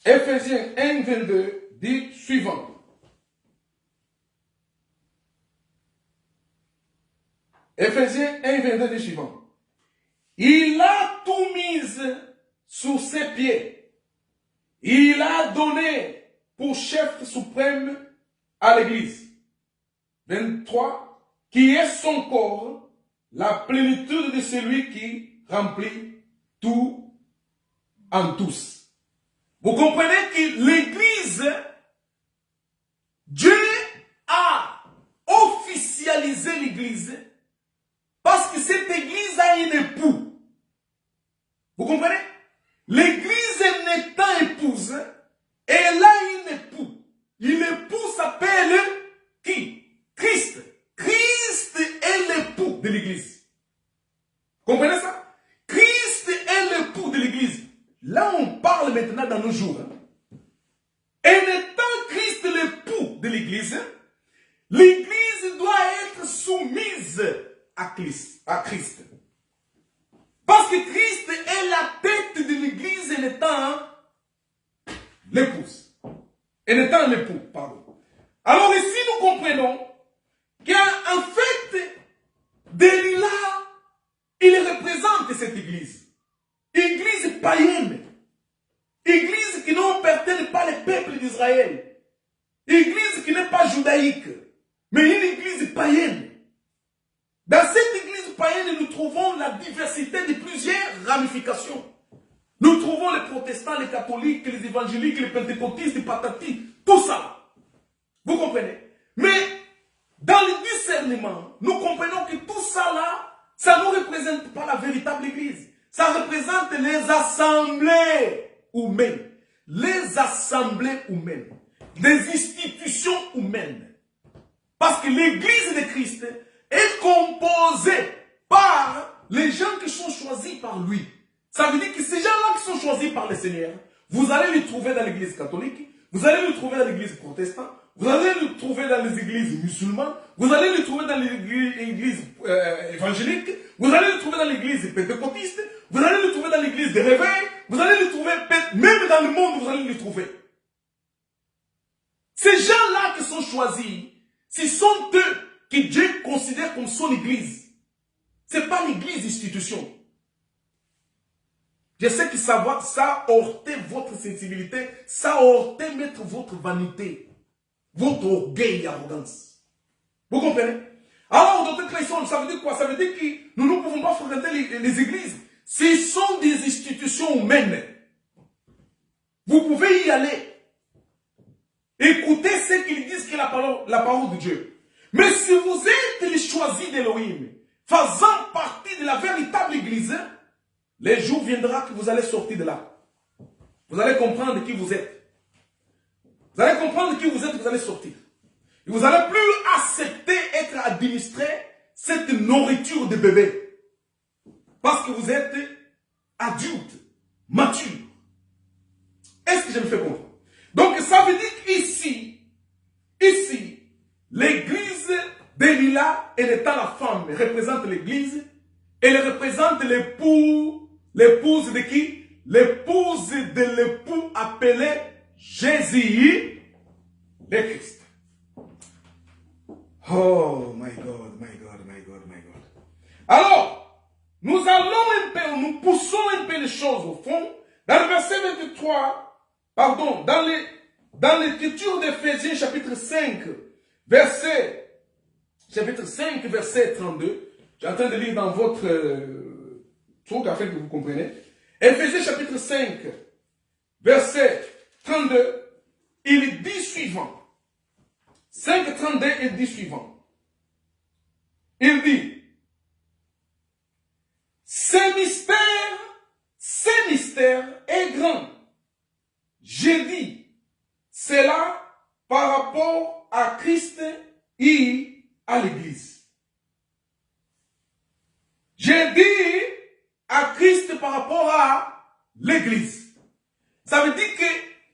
Éphésiens 1, 22, dit suivant. Éphésiens 1, 22, dit suivant. Il a tout mis sous ses pieds. Il a donné pour chef suprême à l'Église. 23. Qui est son corps, la plénitude de celui qui remplit tout en tous. Vous comprenez que l'Église, Dieu a officialisé l'Église parce que cette Église a un époux. Vous comprenez? L'Église n'étant épouse, elle a un époux. L'époux s'appelle qui? Christ. Christ est l'époux de l'Église. Vous comprenez ça? Christ est l'époux de l'Église. Là, on parle maintenant dans nos jours. Et étant Christ l'époux de l'Église, l'Église doit être soumise à Christ. Parce que Christ est la tête de l'Église en étant l'épouse. En étant l'époux, pardon. Alors ici, nous comprenons qu'en fait, Delilah, il représente cette Église. Église païenne. Église qui n'appartient pas les peuples d'Israël. Église qui n'est pas judaïque, mais une église païenne. Dans cette église païenne, nous trouvons la diversité de plusieurs ramifications. Nous trouvons les protestants, les catholiques, les évangéliques, les pentecôtistes, les patatis, tout ça. Vous comprenez? Mais dans le discernement, nous comprenons que tout ça là, ça ne représente pas la véritable église. Ça représente les assemblées humaines. Les assemblées humaines. Des institutions humaines. Parce que l'église de Christ est composée par les gens qui sont choisis par lui. Ça veut dire que ces gens-là qui sont choisis par le Seigneur, vous allez les trouver dans l'église catholique, vous allez les trouver dans l'église protestante, vous allez les trouver dans les églises musulmanes, vous allez les trouver dans l'église évangélique, vous allez les trouver dans l'église pentecôtiste, vous allez les trouver dans l'église des réveils, vous allez les trouver, même dans le monde, vous allez les trouver. Ces gens-là qui sont choisis, ce sont eux que Dieu considère comme son église. Ce n'est pas l'église institution. Je sais que ça a heurté votre sensibilité, ça a heurté mettre votre vanité, votre orgueil et arrogance. Vous comprenez? Alors, dans cette leçon, ça veut dire quoi? Ça veut dire que nous ne pouvons pas fréquenter les églises. Ce sont des institutions humaines. Vous pouvez y aller. Écoutez ce qu'ils disent que la parole de Dieu. Mais si vous êtes les choisis d'Élohim, faisant partie de la véritable église, les jours viendra que vous allez sortir de là. Vous allez comprendre qui vous êtes. Vous allez comprendre qui vous êtes, vous allez sortir. Et vous n'allez plus accepter être administré cette nourriture de bébé. Parce que vous êtes adulte, mature. Est-ce que je me fais comprendre? Donc ça veut dire qu'ici, l'église d'Elilah, elle étant la femme, elle représente l'église, elle représente l'épouse de qui? L'épouse de l'époux appelé Jésus, le Christ. Oh my God, my God, my God, my God. Alors, nous allons un peu, nous poussons un peu les choses au fond. Dans le verset 23, pardon, dans l'écriture d'Éphésiens chapitre 5, verset 32, j'ai en train de lire dans votre truc afin que vous compreniez. Éphésiens chapitre 5, verset 32, il dit suivant. 5, 32, il dit suivant. Il dit, ce mystère est grand. J'ai dit cela par rapport à Christ et à l'Église. J'ai dit à Christ par rapport à l'Église. Ça veut dire que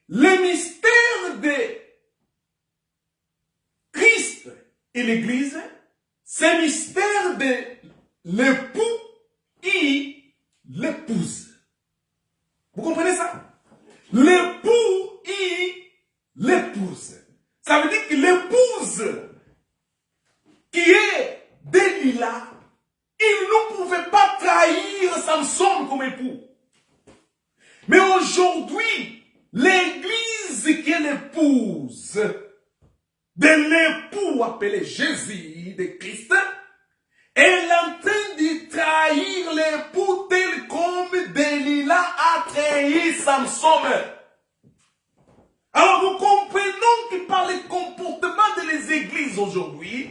le mystère de Christ et l'Église, c'est le mystère de l'époux et l'épouse. Vous comprenez ça? L'époux et l'épouse. Ça veut dire que l'épouse qui est Delilah, il ne pouvait pas trahir Samson comme époux. Mais aujourd'hui, l'Église qui est l'épouse de l'époux appelé Jésus de Christ, elle est en train de trahir l'époux tel comme Delilah a trahi Samson. Alors nous comprenons que par le comportement des églises aujourd'hui,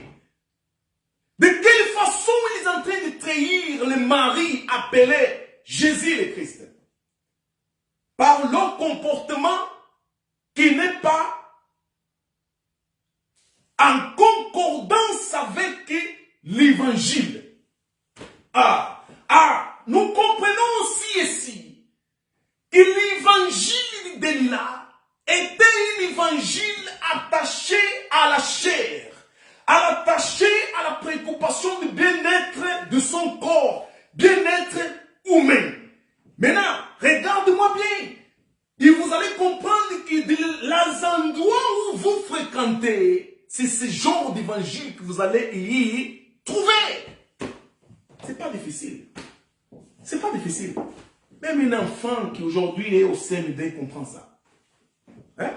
de quelle façon ils sont en train de trahir le mari appelé Jésus le Christ. Par leur comportement qui n'est pas en concordance avec l'évangile. Nous comprenons aussi ici que l'évangile de Delilah était un évangile attaché à la chair, attaché à la préoccupation du bien-être de son corps, bien-être humain. Maintenant, regarde-moi bien. Et vous allez comprendre que les endroits où vous fréquentez, c'est ce genre d'évangile que vous allez y trouver. C'est pas difficile. C'est pas difficile. Même un enfant qui aujourd'hui est au CM2 comprend ça. Hein?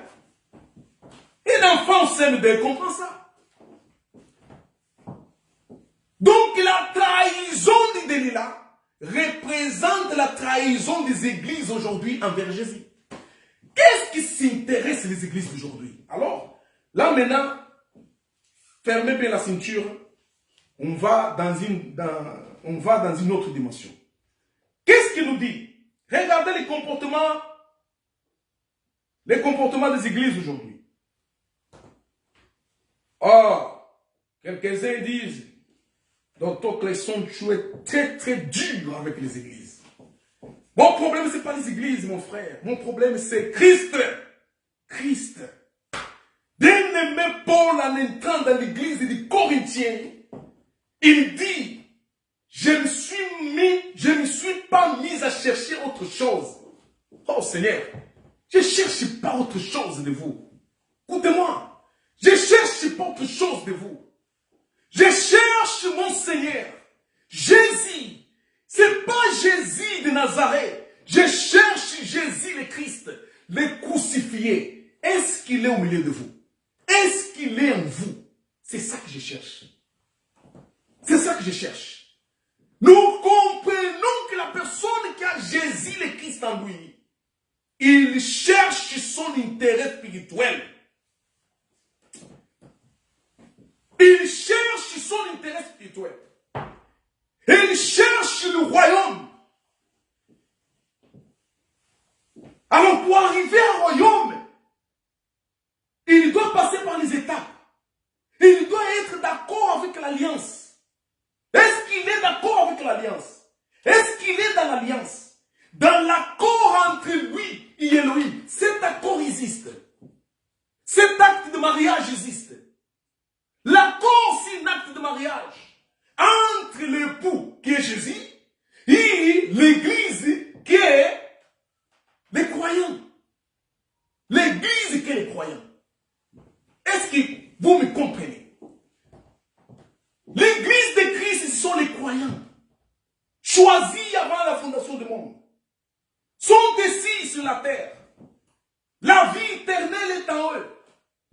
Un enfant au CM2 comprend ça. Donc la trahison de Delilah représente la trahison des églises aujourd'hui envers Jésus. Qu'est-ce qui s'intéresse les églises d'aujourd'hui? Alors, là maintenant, fermez bien la ceinture, on va dans une autre dimension. Qu'est-ce qu'il nous dit? Regardez les comportements des églises aujourd'hui. Quelques-uns disent, Docteur Clesson, tu es très très dur avec les églises. Mon problème, ce n'est pas les églises, mon frère. Mon problème, c'est Christ. Christ. Bien-aimé Paul, en entrant dans l'église des Corinthiens, il dit, je ne suis pas mis à chercher autre chose. Oh Seigneur, je ne cherche pas autre chose de vous. Écoutez-moi, je ne cherche pas autre chose de vous. Je cherche mon Seigneur, Jésus. Ce n'est pas Jésus de Nazareth. Je cherche Jésus le Christ, le crucifié. Est-ce qu'il est au milieu de vous? Est-ce qu'il est en vous? C'est ça que je cherche. C'est ça que je cherche. Nous comprenons que la personne qui a Jésus le Christ en lui, il cherche son intérêt spirituel. Il cherche son intérêt spirituel. Il cherche le royaume. Alors pour arriver au royaume, il doit passer par les étapes. Il doit être d'accord avec l'alliance. Est-ce qu'il est d'accord avec l'alliance? Est-ce qu'il est dans l'alliance? Dans l'accord entre lui et Elohim. Cet accord existe. Cet acte de mariage existe. L'accord, c'est un acte de mariage entre l'époux qui est Jésus et l'église qui est les croyants. L'église qui est les croyants. Est-ce que vous me comprenez? L'église de Christ, ce sont les croyants. Choisis avant la fondation du monde. Sont ici sur la terre. La vie éternelle est en eux.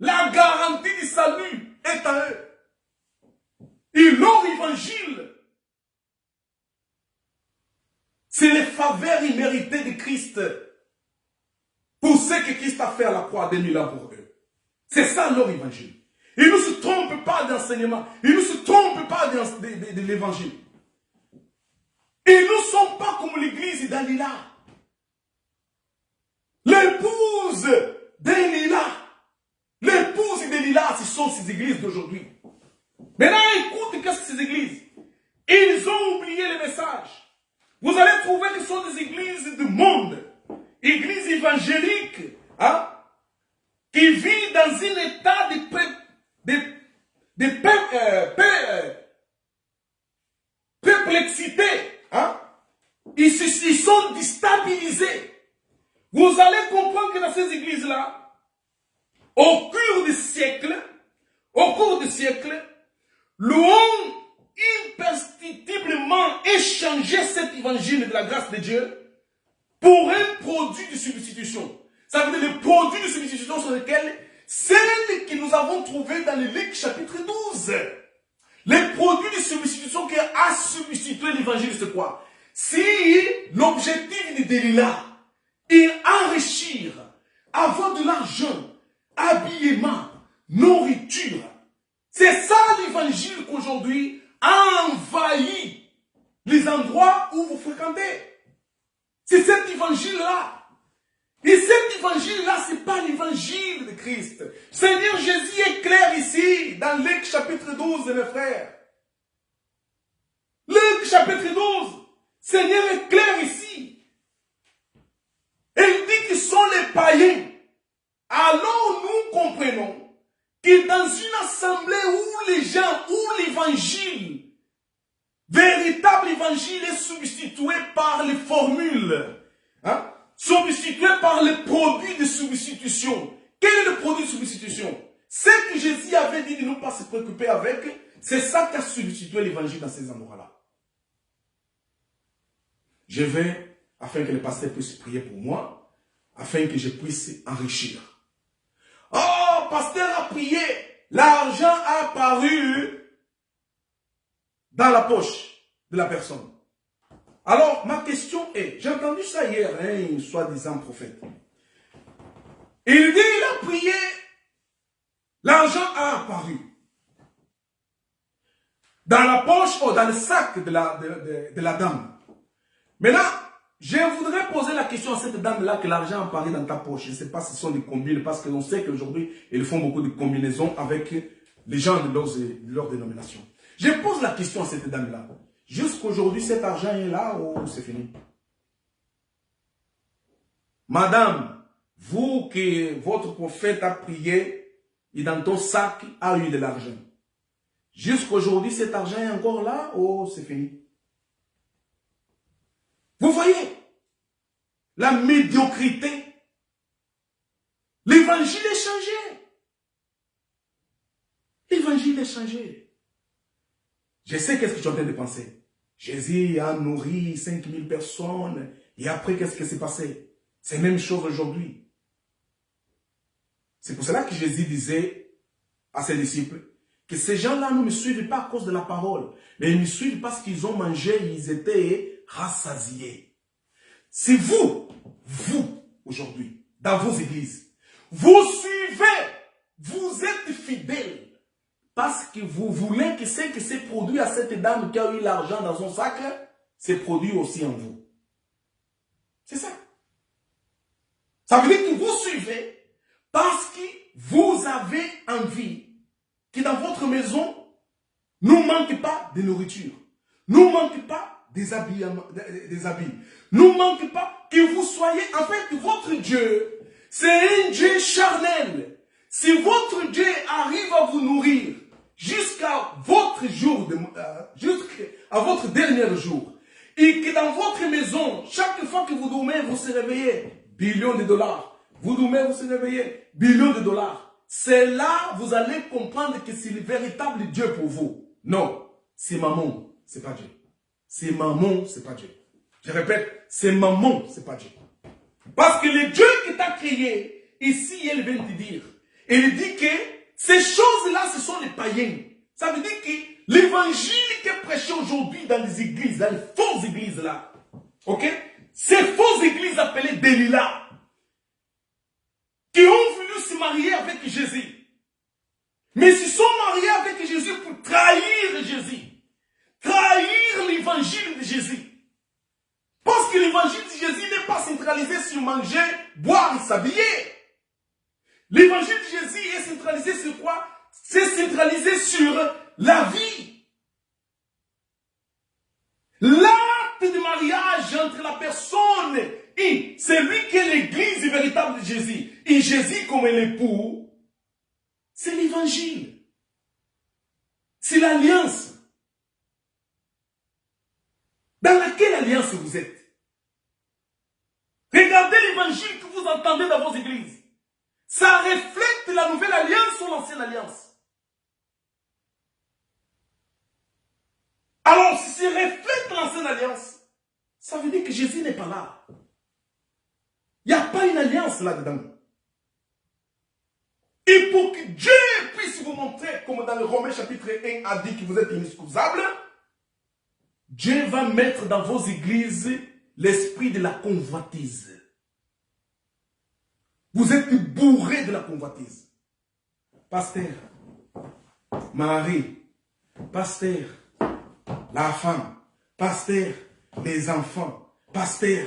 La garantie du salut est en eux. Et leur évangile, c'est les faveurs imméritées de Christ. Pour ce que Christ a fait à la croix à 2000 ans pour eux. C'est ça leur évangile. Ils ne se trompent pas d'enseignement. Ils ne se trompent pas de l'évangile. Ils ne sont pas comme l'église d'Alila. L'épouse d'Elila. L'épouse d'Elila, ce sont ces églises d'aujourd'hui. Maintenant, écoute, qu'est-ce que ces églises? Ils ont oublié le message. Vous allez trouver que ce sont des églises du monde. Églises évangéliques, hein, qui vivent dans un état de perplexité. Hein. Ils sont déstabilisés. Vous allez comprendre que dans ces églises-là, au cours des siècles, l'ont imperceptiblement échangé cet évangile de la grâce de Dieu pour un produit de substitution. Ça veut dire les produits de substitution sur lesquels celles que nous avons trouvées dans le Luc chapitre 12. Les produits de substitution qui a substitué l'évangile, c'est quoi? Si l'objectif de Delilah est enrichir, avoir de l'argent, habillement, nourriture, c'est ça l'évangile qu'aujourd'hui a envahi les endroits où vous fréquentez. C'est cet évangile-là. Et cet évangile-là, ce n'est pas l'évangile de Christ. Seigneur Jésus est clair ici, dans Luc chapitre 12, mes frères. Luc chapitre 12, Seigneur est clair ici. Et il dit qu'ils sont les païens. Alors nous comprenons que dans une assemblée où les gens, où l'évangile, véritable évangile est substitué par les formules, hein, substitué par les produits de substitution. Quel est le produit de substitution? Ce que Jésus avait dit de ne pas se préoccuper avec, c'est ça qui a substitué l'évangile dans ces endroits-là. Je vais, afin que le pasteur puisse prier pour moi, afin que je puisse enrichir. Oh, pasteur a prié, l'argent a apparu dans la poche de la personne. Alors, ma question est, j'ai entendu ça hier, un soi-disant prophète. Il dit, il a prié, l'argent a apparu. Dans la poche ou dans le sac de la dame. Maintenant, je voudrais poser la question à cette dame-là que l'argent apparaît dans ta poche. Je ne sais pas si ce sont des combines, parce qu'on sait qu'aujourd'hui, ils font beaucoup de combinaisons avec les gens de leur dénomination. Je pose la question à cette dame-là. Jusqu'aujourd'hui, cet argent est là ou c'est fini? Madame, vous que votre prophète a prié et dans ton sac a eu de l'argent. Jusqu'aujourd'hui, cet argent est encore là ou c'est fini? Vous voyez la médiocrité. L'évangile est changé. L'évangile est changé. Je sais qu'est-ce que tu es en train de penser. Jésus a nourri 5000 personnes. Et après, qu'est-ce qui s'est passé? C'est la même chose aujourd'hui. C'est pour cela que Jésus disait à ses disciples que ces gens-là ne me suivent pas à cause de la parole. Mais ils me suivent parce qu'ils ont mangé et ils étaient rassasiés. Si vous, aujourd'hui, dans vos églises, vous suivez, vous êtes fidèles, parce que vous voulez que ce qui s'est produit à cette dame qui a eu l'argent dans son sac, s'est produit aussi en vous. C'est ça. Ça veut dire que vous suivez parce que vous avez envie que dans votre maison, ne manque pas de nourriture, ne manque pas des habits, ne manque pas que vous soyez, en fait, votre Dieu, c'est un Dieu charnel. Si votre Dieu arrive à vous nourrir jusqu'à votre jour, jusqu'à votre dernier jour, et que dans votre maison, chaque fois que vous dormez, vous se réveillez, billions de dollars. Vous dormez, vous se réveillez, billions de dollars. C'est là, vous allez comprendre que c'est le véritable Dieu pour vous. Non, c'est maman, c'est pas Dieu. C'est maman, c'est pas Dieu. Je répète, c'est maman, c'est pas Dieu. Parce que le Dieu qui t'a créé, ici, il vient te dire. Il dit que ces choses-là, ce sont les païens. Ça veut dire que l'évangile qui est prêché aujourd'hui dans les églises, dans les fausses églises là, ok? Ces fausses églises appelées Delilah, qui ont voulu se marier avec Jésus. Mais ils se sont mariés avec Jésus pour trahir Jésus. Trahir l'évangile de Jésus. Parce que l'évangile de Jésus n'est pas centralisé sur manger, boire et s'habiller. L'évangile de Jésus est centralisé sur quoi? C'est centralisé sur la vie. L'acte de mariage entre la personne et celui qui est l'église véritable de Jésus et Jésus comme l'époux, c'est l'évangile. C'est l'alliance. Dans laquelle alliance vous êtes? Regardez l'évangile que vous entendez dans vos églises. Ça reflète la nouvelle alliance ou l'ancienne alliance. Alors, si ça reflète l'ancienne alliance, ça veut dire que Jésus n'est pas là. Il n'y a pas une alliance là-dedans. Et pour que Dieu puisse vous montrer, comme dans le Romains chapitre 1 a dit que vous êtes inexcusable, Dieu va mettre dans vos églises l'esprit de la convoitise. Vous êtes bourrés de la convoitise. Pasteur, Marie, pasteur, la femme, pasteur, les enfants, pasteur,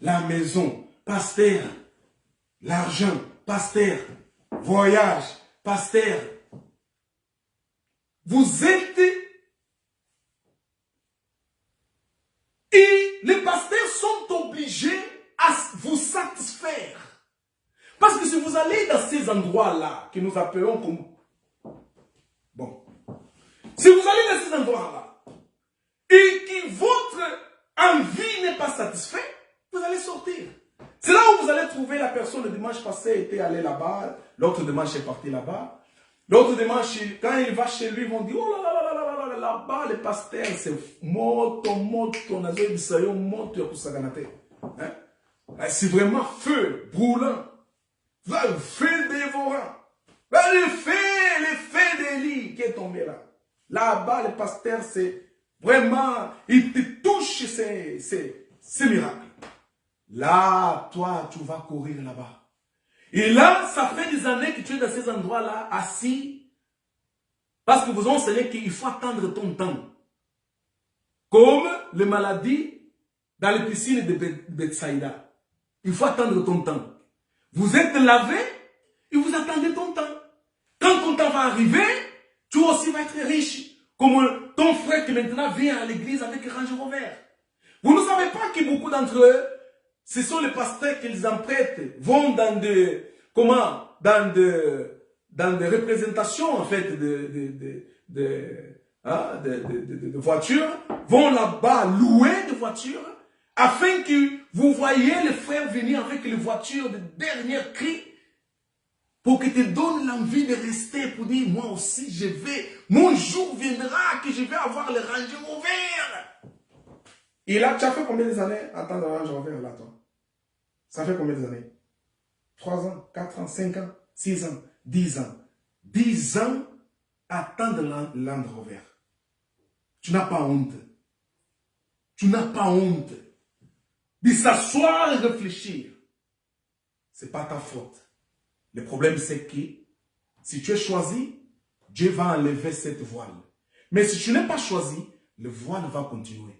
la maison, pasteur, l'argent, pasteur, voyage, pasteur. Vous êtes... Et les pasteurs sont obligés à vous satisfaire. Parce que si vous allez dans ces endroits-là, que nous appelons comme... Bon. Si vous allez dans ces endroits-là, et que votre envie n'est pas satisfaite, vous allez sortir. C'est là où vous allez trouver la personne le dimanche passé était allé là-bas, l'autre dimanche est parti là-bas. L'autre dimanche, quand il va chez lui, ils vont dire, oh là là là là là là, là-bas, le pasteur, c'est moto, nazo bisayo, moto, yakusaganate. C'est vraiment feu, brûlant. Le feu dévorant. Le feu d'Élie qui est tombé là. Là-bas, le pasteur, c'est vraiment, il te touche ces miracles. Là, toi, tu vas courir là-bas. Et là, ça fait des années que tu es dans ces endroits-là, assis, parce que vous enseignez qu'il faut attendre ton temps. Comme les maladies dans les piscines de Bethsaïda. Il faut attendre ton temps. Vous êtes lavé et vous attendez ton temps. Quand ton temps va arriver, tu aussi vas être riche. Comme ton frère qui maintenant vient à l'église avec Range Rover. Vous ne savez pas que beaucoup d'entre eux, ce sont les pasteurs qu'ils en prêtent, vont dans des, dans des représentations en fait de voitures, vont là-bas louer des voitures, afin que vous voyez les frères venir avec les voitures de dernier cri, pour que te donne l'envie de rester, pour dire, moi aussi je vais, mon jour viendra que je vais avoir le Range Rover. Et là, tu as fait combien d'années attendre le Range Rover là, toi? Ça fait combien d'années? 3 ans, 4 ans, 5 ans, 6 ans, 10 ans. 10 ans attendre le Land Rover. Tu n'as pas honte. Tu n'as pas honte de s'asseoir et réfléchir. Ce n'est pas ta faute. Le problème, c'est que si tu es choisi, Dieu va enlever cette voile. Mais si tu n'es pas choisi, le voile va continuer.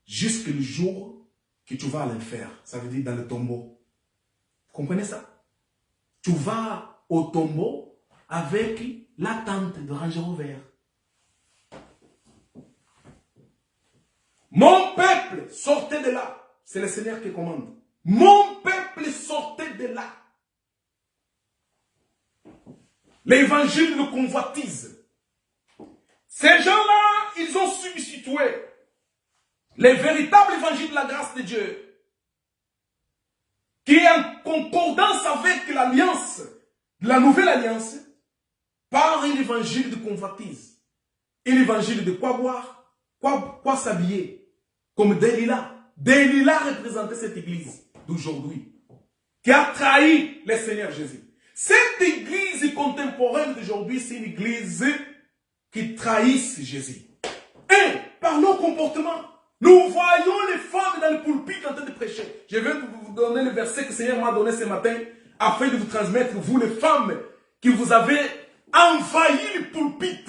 Jusqu'au jour que tu vas à l'enfer. Ça veut dire dans le tombeau. Vous comprenez ça? Tu vas au tombeau avec l'attente de Range Rover. Mon peuple, sortez de là. C'est le Seigneur qui commande. Mon peuple, sortez de là. L'évangile nous convoitise. Ces gens-là, ils ont substitué le véritable évangile de la grâce de Dieu, qui est en concordance avec l'alliance, la nouvelle alliance, par un évangile de convoitise. Un évangile de quoi boire, quoi s'habiller, comme Delilah. Delilah représentait cette église d'aujourd'hui, qui a trahi le Seigneur Jésus. Cette église contemporaine d'aujourd'hui, c'est une église qui trahisse Jésus. Et par nos comportements, nous voyons les femmes dans le pulpit en train de prêcher. Je vais vous donner le verset que le Seigneur m'a donné ce matin. afin de vous transmettre, vous les femmes, qui vous avez envahi le pulpit.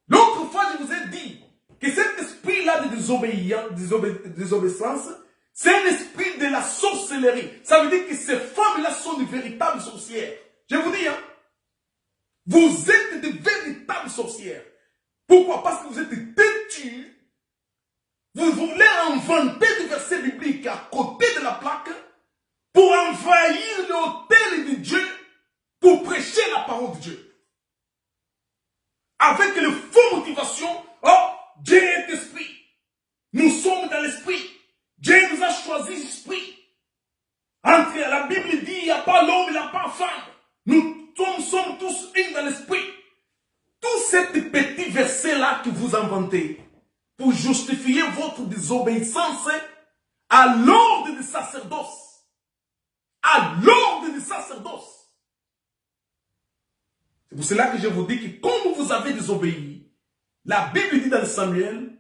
L'autre fois, je vous ai dit que cet esprit-là de désobéissance, c'est un esprit de la sorcellerie. Ça veut dire que ces femmes-là sont de véritables sorcières. Je vous dis, hein, vous êtes de véritables sorcières. Pourquoi? Parce que vous êtes têtus. Vous voulez inventer des versets bibliques à côté de la plaque pour envahir l'autel de Dieu, pour prêcher la parole de Dieu. Avec les fausses motivations, oh, Dieu est esprit. Nous sommes dans l'esprit. Dieu nous a choisi l'esprit. Entre la Bible dit, il n'y a pas l'homme, il n'y a pas la femme. Nous sommes tous unis dans l'esprit. Tous ces petits versets-là que vous inventez pour justifier votre désobéissance à l'ordre du sacerdoce. À l'ordre du sacerdoce. C'est pour cela que je vous dis que comme vous avez désobéi, la Bible dit dans Samuel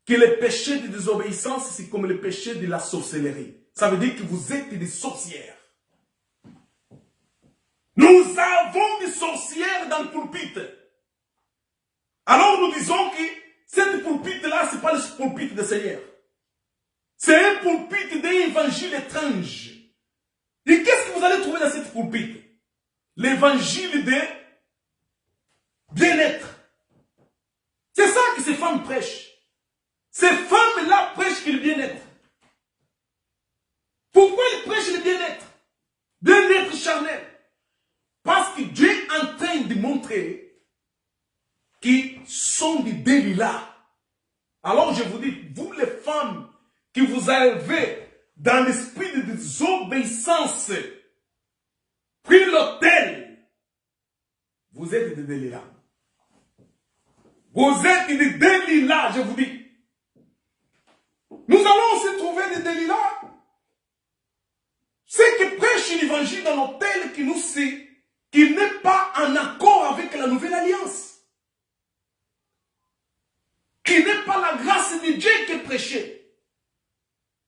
que le péché de désobéissance, c'est comme le péché de la sorcellerie. Ça veut dire que vous êtes des sorcières. Nous avons des sorcières dans le pulpit. Alors nous disons que cette pulpit-là, ce n'est pas le pulpit du Seigneur. C'est un pulpit d'un évangile étrange. Et qu'est-ce que vous allez trouver dans cette pulpit? L'évangile de bien-être. C'est ça que ces femmes prêchent. Ces femmes-là prêchent le bien-être. Pourquoi ils prêchent le bien-être? Bien-être charnel. Parce que Dieu est en train de montrer qu'ils sont des délits-là. Alors je vous dis, vous les femmes qui vous avez dans l'esprit de désobéissance pris l'autel, vous êtes des délits-là. Vous êtes des délits-là, je vous dis. Nous allons aussi trouver des délits-là. Ceux qui prêchent l'évangile dans l'autel qui nous sait qu'il n'est pas en accord avec la nouvelle alliance. Qui n'est pas la grâce de Dieu qui est prêchée.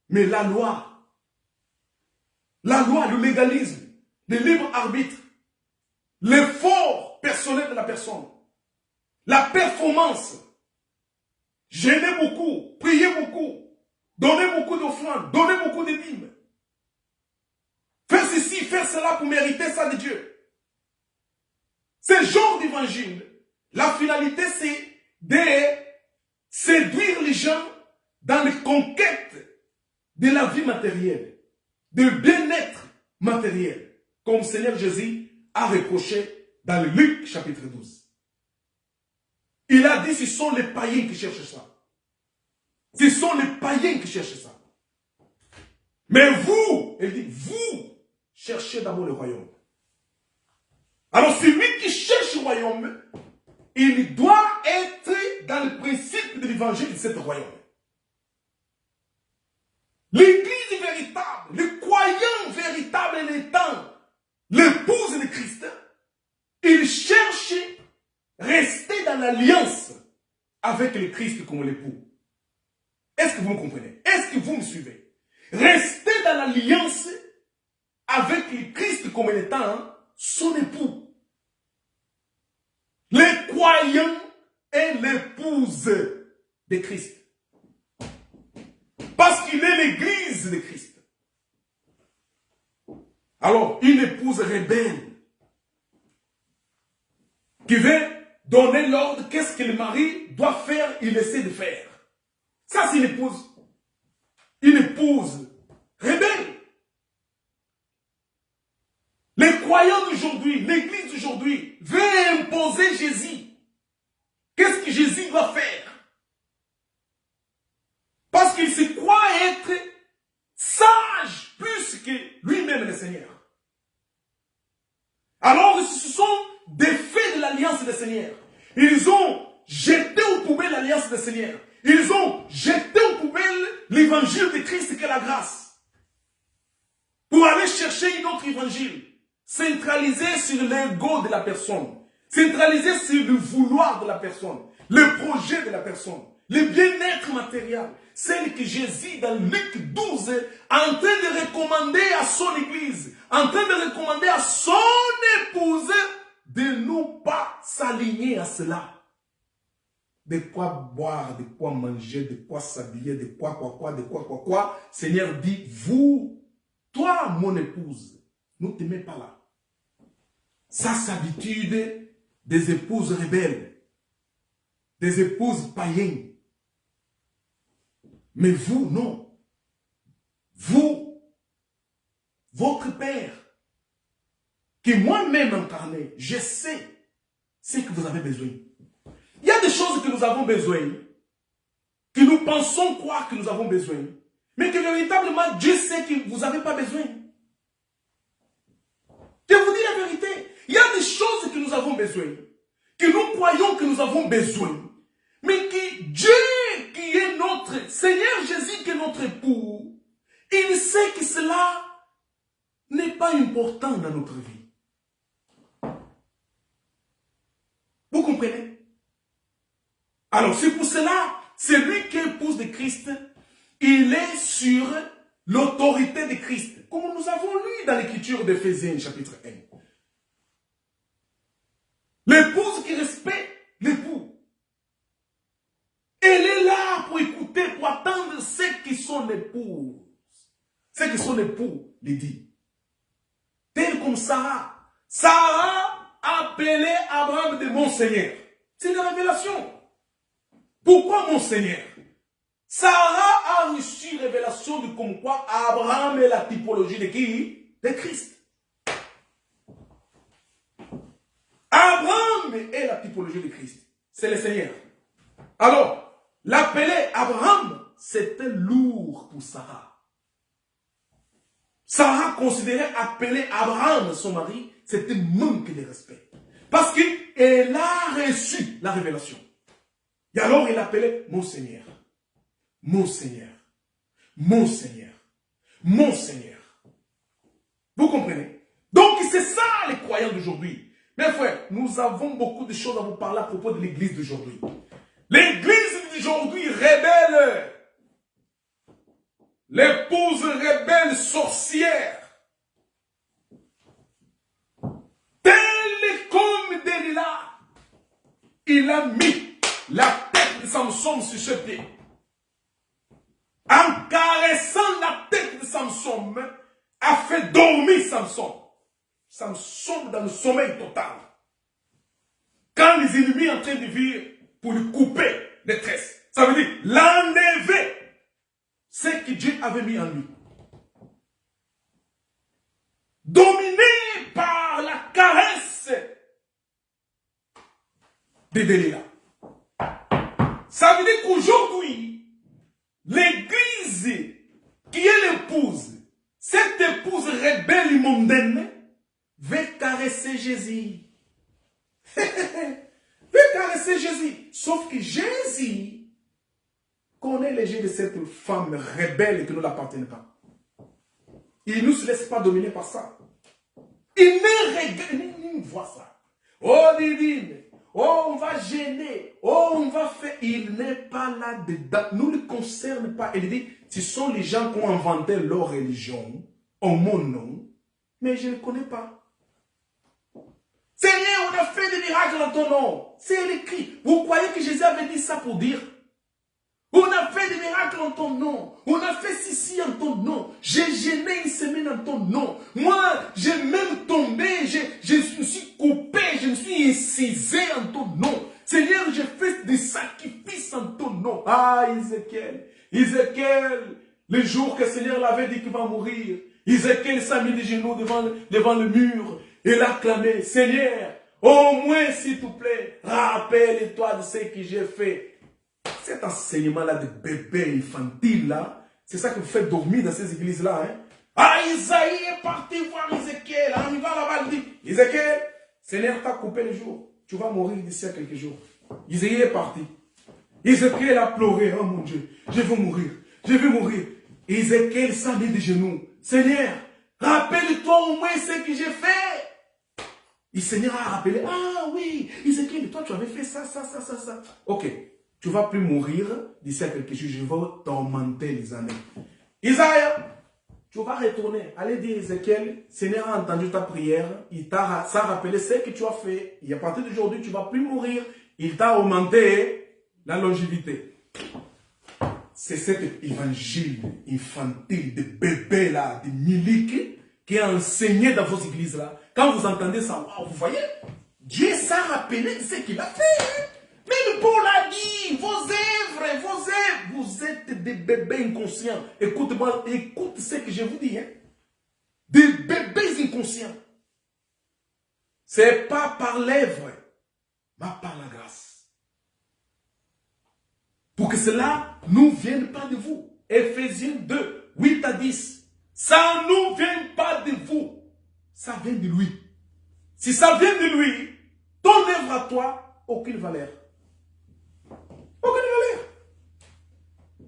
Mais la loi, le légalisme, le libre arbitre, l'effort personnel de la personne, la performance, jeûner beaucoup, prier beaucoup, donner beaucoup d'offrandes, donner beaucoup de dîmes, faire ceci, faire cela pour mériter ça de Dieu. Ce genre d'évangile, la finalité c'est de séduire les gens dans les conquêtes de la vie matérielle, de bien-être matériel, comme Seigneur Jésus a reproché dans le Luc chapitre 12. Il a dit, ce sont les païens qui cherchent ça. Ce sont les païens qui cherchent ça. Mais vous, il dit, vous cherchez d'abord le royaume. Alors celui qui cherche le royaume, il doit être dans le principe de l'évangile de ce royaume. L'église véritable, le croyant véritable en étant l'épouse de Christ, il cherche à rester dans l'alliance avec le Christ comme l'époux. Est-ce que vous me comprenez? Est-ce que vous me suivez? Rester dans l'alliance avec le Christ comme étant son époux. Les croyants et l'épouse de Christ. Parce qu'il est l'église de Christ. Alors, une épouse rebelle qui veut donner l'ordre, qu'est-ce que le mari doit faire, il essaie de faire. Ça, c'est une épouse. Une épouse rebelle. Les croyants d'aujourd'hui, l'église d'aujourd'hui, veut imposer Jésus. Qu'est-ce que Jésus doit faire? Parce qu'il se croit être sage plus que lui-même le Seigneur. Alors, ce sont des faits de l'alliance des Seigneurs. Ils ont jeté aux poubelles l'alliance des Seigneurs. Ils ont jeté aux poubelles l'évangile de Christ qui est la grâce. Pour aller chercher un autre évangile. Centralisé sur l'ego de la personne. Centralisé sur le vouloir de la personne. Le projet de la personne. le bien-être matériel. Celle que Jésus, dans Luc 12, est en train de recommander à son église, en train de recommander à son épouse de ne pas s'aligner à cela. De quoi boire, de quoi manger, de quoi s'habiller, de quoi. Seigneur dit, vous, toi, mon épouse, ne te mets pas là. Ça, c'est l'habitude des épouses rebelles, des épouses païennes. Mais vous, non. Vous, votre Père, qui moi-même incarné, je sais ce que vous avez besoin. Il y a des choses que nous avons besoin, que nous pensons croire que nous avons besoin, mais que véritablement Dieu sait que vous n'avez pas besoin. Je vous dis la vérité. Il y a des choses que nous avons besoin, que nous croyons que nous avons besoin, mais que Dieu, qui est notre Seigneur Jésus, qui est notre époux, il sait que cela n'est pas important dans notre vie. Vous comprenez? Alors c'est pour cela, celui qui est épouse de Christ, il est sur l'autorité de Christ, comme nous avons lu dans l'écriture d'Éphésiens chapitre 1. L'épouse qui respecte l'époux. Elle est là pour écouter, pour attendre ce que son épouse, ce que son époux lui dit. Tel comme Sarah. Sarah appelait Abraham de mon Seigneur. C'est une révélation. Pourquoi mon Seigneur? Sarah a reçu révélation de comme quoi Abraham est la typologie de qui? De Christ. Abraham est la typologie de Christ. C'est le Seigneur. Alors, l'appeler Abraham, c'était lourd pour Sarah. Sarah considérait appeler Abraham, son mari, c'était manque de respect. Parce qu'elle a reçu la révélation. Et alors, il appelait mon Seigneur. Mon Seigneur. Mon Seigneur. Mon Seigneur. Vous comprenez? Donc, c'est ça les croyants d'aujourd'hui. Mes frères, nous avons beaucoup de choses à vous parler à propos de l'église d'aujourd'hui. L'église d'aujourd'hui rebelle. L'épouse rebelle sorcière. Telle comme Delilah. Il a mis la tête de Samson sur ce pied. En caressant la tête de Samson, a fait dormir Samson. Samson dans le sommeil total. Quand les ennemis sont en train de venir pour lui couper les tresses, ça veut dire l'enlever. Ce que Dieu avait mis en lui. Dominé par la caresse de Delilah. Ça veut dire qu'aujourd'hui, l'église qui est l'épouse, cette épouse rebelle et mondaine, veut caresser Jésus. Veut caresser Jésus. Sauf que Jésus connaît les jeux de cette femme rebelle qui ne l'appartient pas. Il ne nous laisse pas dominer par ça. Il ne regarde, il voit ça. Oh, divine. Oh, on va gêner. Oh, on va faire. Il n'est pas là-dedans. Nous ne le concerne pas. Il dit, ce sont les gens qui ont inventé leur religion en mon nom, mais je ne connais pas. Seigneur, on a fait des miracles en ton nom. C'est écrit. Vous croyez que Jésus avait dit ça pour dire? On a fait des miracles en ton nom. On a fait ceci en ton nom. J'ai gêné une semaine en ton nom. Moi, j'ai même tombé. Je me suis coupé. Je me suis incisé en ton nom. Seigneur, j'ai fait des sacrifices en ton nom. Ah, Ézéchiel. Ézéchiel, le jour que le Seigneur l'avait dit qu'il va mourir. Ézéchiel s'est mis des genoux devant le mur. Et l'a clamé, Seigneur, au moins, s'il te plaît, rappelle-toi de ce que j'ai fait. Cet enseignement-là de bébé infantile, là, c'est ça que vous faites dormir dans ces églises-là. Hein? Ah, Isaïe est parti voir Ézéchiel. Il va là-bas, il dit, Ézéchiel, Seigneur t'a coupé le jour. Tu vas mourir d'ici à quelques jours. Isaïe est parti. Ézéchiel a pleuré. Oh mon Dieu, je vais mourir. Je vais mourir. Ézéchiel s'est mis des genoux. Seigneur, rappelle-toi au moins ce que j'ai fait. Le Seigneur a rappelé. Ah oui, Ézéchiel, toi tu avais fait ça. Ok. tu ne vas plus mourir d'ici à quelque chose, je vais t'augmenter les années. Isaïe, tu vas retourner. Allez dire Ézéchiel, Seigneur a entendu ta prière, ça a rappelé ce que tu as fait. Et à partir d'aujourd'hui, tu ne vas plus mourir. Il t'a augmenté la longévité. C'est cet évangile infantile de bébés là, de miliques, qui est enseigné dans vos églises là. Quand vous entendez ça, wow, vous voyez, Dieu s'est rappelé de ce qu'il a fait. Même Paul a dit, vos œuvres, vous êtes des bébés inconscients. Écoute-moi, écoute ce que je vous dis. Hein. Des bébés inconscients. C'est pas par l'œuvre, mais par la grâce. Pour que cela ne vienne pas de vous. Éphésiens 2, 8 à 10. Ça ne vient pas de vous. Ça vient de lui. Si ça vient de lui, ton œuvre à toi, aucune valeur. Aucune valeur.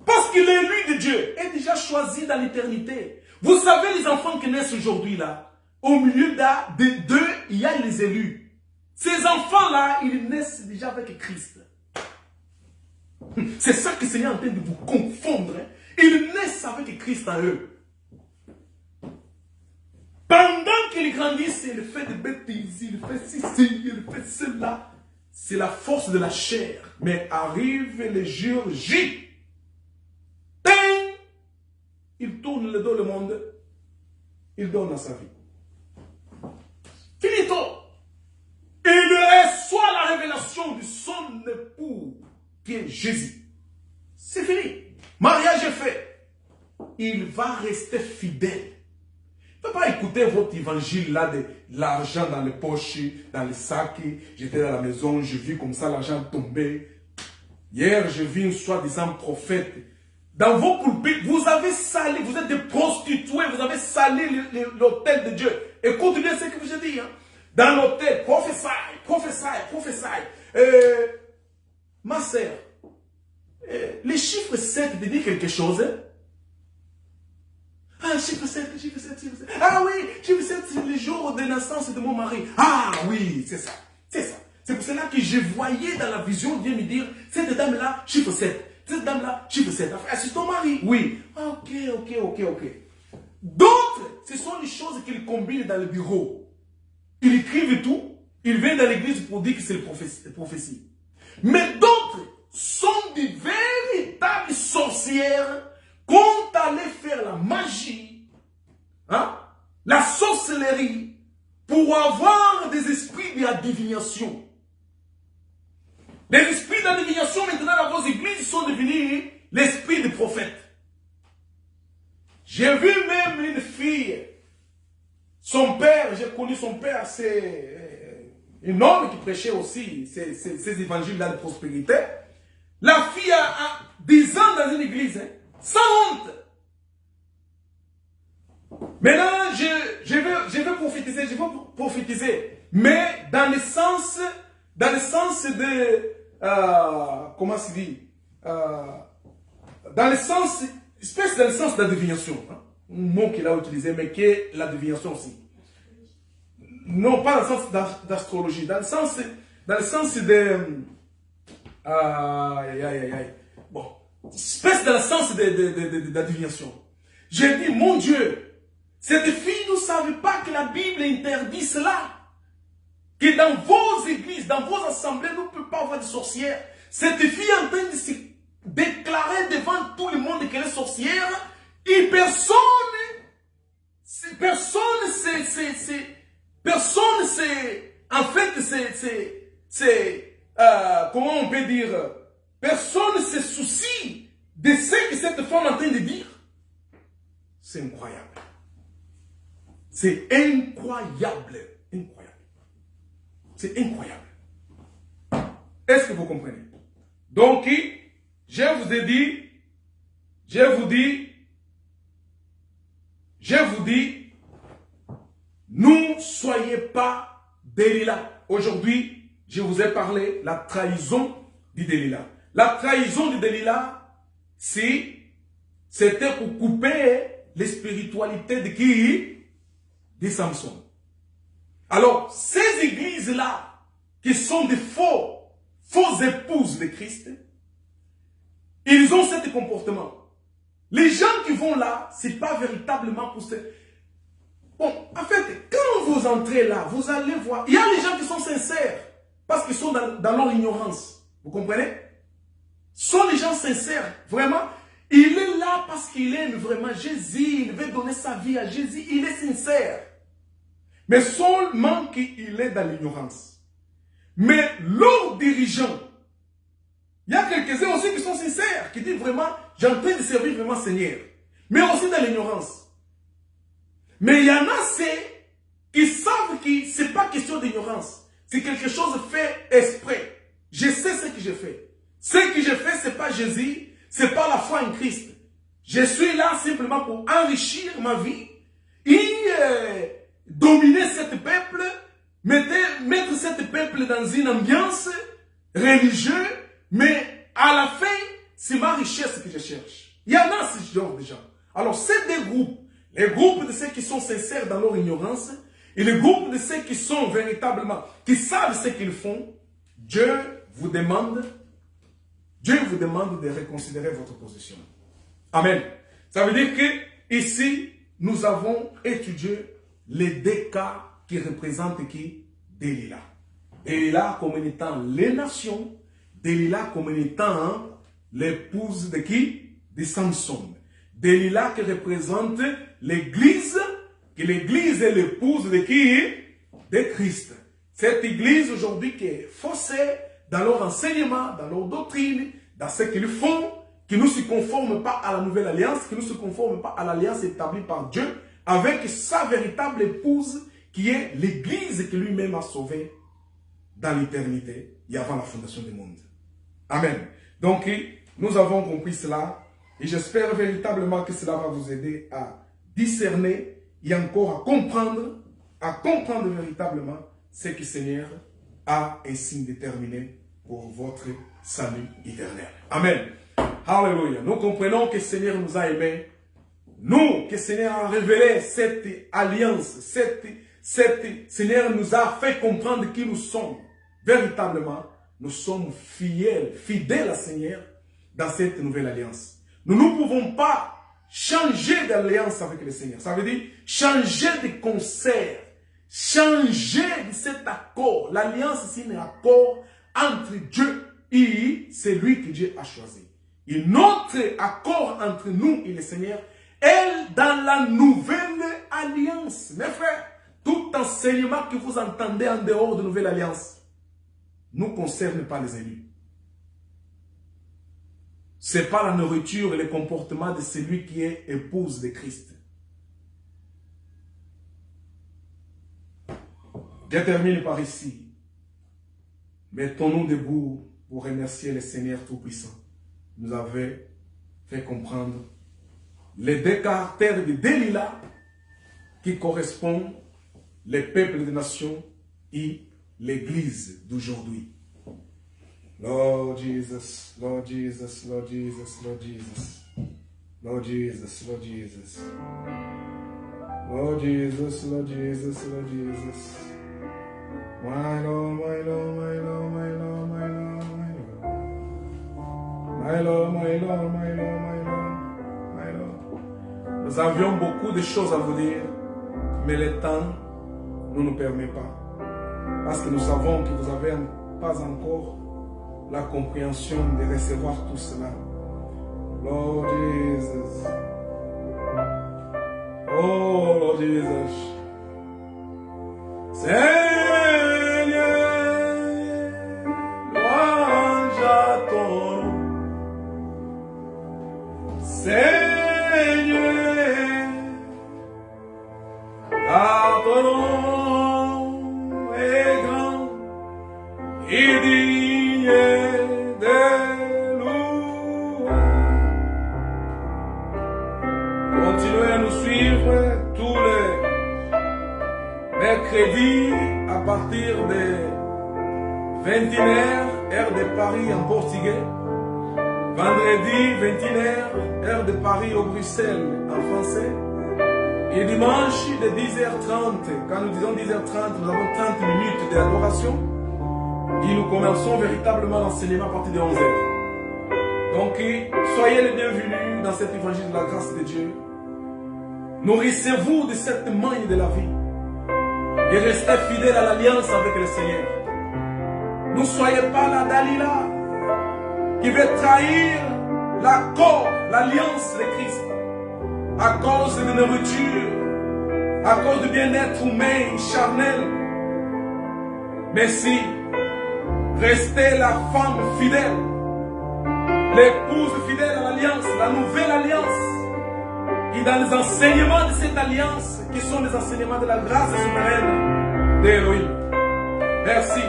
Parce que l'élu de Dieu est déjà choisi dans l'éternité. Vous savez, les enfants qui naissent aujourd'hui là, au milieu d'eux, il y a les élus. Ces enfants-là, ils naissent déjà avec Christ. C'est ça que le Seigneur est en train de vous confondre. Hein. Ils naissent avec Christ en eux. Pendant qu'ils grandissent, il fait des bêtises, il fait ceci, il fait cela. C'est la force de la chair. Mais arrive le jour J. Il tourne le dos le monde. Il donne à sa vie. Finito. Il reçoit la révélation de son époux, qui est Jésus. C'est fini. Mariage est fait. Il va rester fidèle. Il ne peut pas écouter votre évangile là de l'argent dans les poches, dans les sacs. J'étais dans la maison, je vis comme ça, l'argent tombait. Hier, je vis une soi-disant prophète. Dans vos pulpites, vous avez salé, vous êtes des prostituées, vous avez salé l'autel de Dieu. Écoutez bien ce que je dis. Hein. Dans l'autel, prophétie. Ma sœur, les chiffres 7 te disent quelque chose. Hein? Ah, chiffre 7. Ah oui, chiffre 7, c'est le jour de naissance de mon mari. Ah oui, c'est ça. C'est pour cela que je voyais dans la vision Dieu me dire, cette dame-là, chiffre 7. Cette dame-là, chiffre 7. Ah, c'est ton mari? Oui. Ah, ok. D'autres, ce sont les choses qu'ils combinent dans le bureau. Ils écrivent tout. Ils viennent dans l'église pour dire que c'est la prophétie. Mais d'autres sont des véritables sorcières. Quand allait faire la magie, hein, la sorcellerie, pour avoir des esprits de la divination. Les esprits de la divination, maintenant, dans vos églises, sont devenus l'esprit des prophètes. J'ai vu même une fille, son père, j'ai connu son père, c'est un homme qui prêchait aussi ces évangiles-là de prospérité. La fille a 10 ans dans une église, hein, sans honte. Maintenant, je vais prophétiser, mais dans le sens de, comment se dit, dans le sens de la divination, hein, un mot qu'il a utilisé, mais qui est la divination aussi. Non, pas dans le sens d'astrologie, dans le sens de, bon, espèce dans le sens de la divination. J'ai dit, mon Dieu, cette fille ne savait pas que la Bible interdit cela. Que dans vos églises, dans vos assemblées, nous ne peut pas avoir de sorcières. Cette fille est en train de se déclarer devant tout le monde qu'elle est sorcière. Et personne, en fait, comment on peut dire, personne ne se soucie de ce que cette femme est en train de dire. C'est incroyable. C'est incroyable. C'est incroyable. Est-ce que vous comprenez? Donc, je vous dis, ne soyez pas Delilah. Aujourd'hui, je vous ai parlé de la trahison de Delilah. La trahison de Delilah, c'était pour couper les spiritualités de qui? De Samson. Alors, ces églises-là, qui sont des faux épouses de Christ, Ils ont ce comportement. Les gens qui vont là, ce n'est pas véritablement pour ce... Bon, en fait, quand vous entrez là, vous allez voir, il y a les gens qui sont sincères, parce qu'ils sont dans leur ignorance. Vous comprenez? Ce sont les gens sincères, vraiment. Il est là parce qu'il aime vraiment Jésus, il veut donner sa vie à Jésus, il est sincère. Mais seulement qu'il est dans l'ignorance. Mais leurs dirigeants, il y a quelques-uns aussi qui sont sincères, qui disent vraiment, j'ai en train de servir vraiment Seigneur. Mais aussi dans l'ignorance. Mais il y en a ceux qui savent que ce n'est pas question d'ignorance. C'est quelque chose fait exprès. Je sais ce que je fais. Ce que je fais, ce n'est pas Jésus, ce n'est pas la foi en Christ. Je suis là simplement pour enrichir ma vie et dominer ce peuple, mettre ce peuple dans une ambiance religieuse, mais à la fin, c'est ma richesse que je cherche. Il y en a ce genre de gens. Alors, c'est des groupes. Les groupes de ceux qui sont sincères dans leur ignorance et les groupes de ceux qui sont véritablement, qui savent ce qu'ils font. Dieu vous demande de reconsidérer votre position. Amen. Ça veut dire que ici, nous avons étudié les deux cas qui représentent qui? Delilah. Delilah comme étant les nations, Delilah comme étant l'épouse de qui? De Samson. Delilah qui représente l'église, que l'église est l'épouse de qui? De Christ. Cette église aujourd'hui qui est faussée dans leur enseignement, dans leur doctrine, dans ce qu'ils font, qui ne se conforment pas à la nouvelle alliance, qui ne se conforment pas à l'alliance établie par Dieu, avec sa véritable épouse, qui est l'église que lui-même a sauvée dans l'éternité et avant la fondation du monde. Amen. Donc, nous avons compris cela et j'espère véritablement que cela va vous aider à discerner et encore à comprendre véritablement ce que le Seigneur a ainsi déterminé pour votre salut éternel. Amen. Alléluia. Nous comprenons que le Seigneur nous a aimés. Nous, que le Seigneur a révélé cette alliance, Seigneur nous a fait comprendre qui nous sommes. Véritablement, nous sommes fidèles à Seigneur dans cette nouvelle alliance. Nous ne pouvons pas changer d'alliance avec le Seigneur. Ça veut dire changer de concert, changer de cet accord. L'alliance, c'est un accord entre Dieu et celui que Dieu a choisi. Et notre accord entre nous et le Seigneur est dans la nouvelle alliance. Mes frères, tout enseignement que vous entendez en dehors de la nouvelle alliance ne concerne pas les élus. Ce n'est pas la nourriture et le comportement de celui qui est épouse de Christ. Je termine par ici. Mettons-nous debout pour remercier le Seigneur Tout-Puissant. Nous avait fait comprendre les deux caractères de Delilah qui correspondent les peuples des nations et l'église d'aujourd'hui. Lord Jesus, Lord Jesus, Lord Jesus, Lord Jesus, Lord Jesus, Lord Jesus, Lord Jesus, Lord Jesus, Lord Jesus, my Lord, my Lord, my Lord, my Lord, my Lord, my Lord, my Lord, my Lord, my Lord, my Lord, my Lord. Nous avions beaucoup de choses à vous dire, mais le temps ne nous permet pas. Parce que nous savons que vous n'avez pas encore la compréhension de recevoir tout cela. Lord Jesus. Oh, Lord Jesus. Seigneur, louange à ton nom. Seigneur, car ton nom est grand et digne de louange. Continuez à nous suivre tous les mercredis à partir de 21h, heure de Paris en portugais. Vendredi, 21h, heure de Paris au Bruxelles en français. Et dimanche, de 10h30, quand nous disons 10h30, nous avons 30 minutes d'adoration. Et nous commençons véritablement l'enseignement à partir de 11h. Donc, soyez les bienvenus dans cet évangile de la grâce de Dieu. Nourrissez-vous de cette manne de la vie. Et restez fidèles à l'alliance avec le Seigneur. Ne soyez pas la Dalila qui veut trahir l'accord, l'alliance de Christ à cause de nourriture, à cause du bien-être humain, charnel. Mais si, restez la femme fidèle, l'épouse fidèle à l'alliance, la nouvelle alliance, et dans les enseignements de cette alliance, qui sont les enseignements de la grâce souveraine d'Élohim. Merci.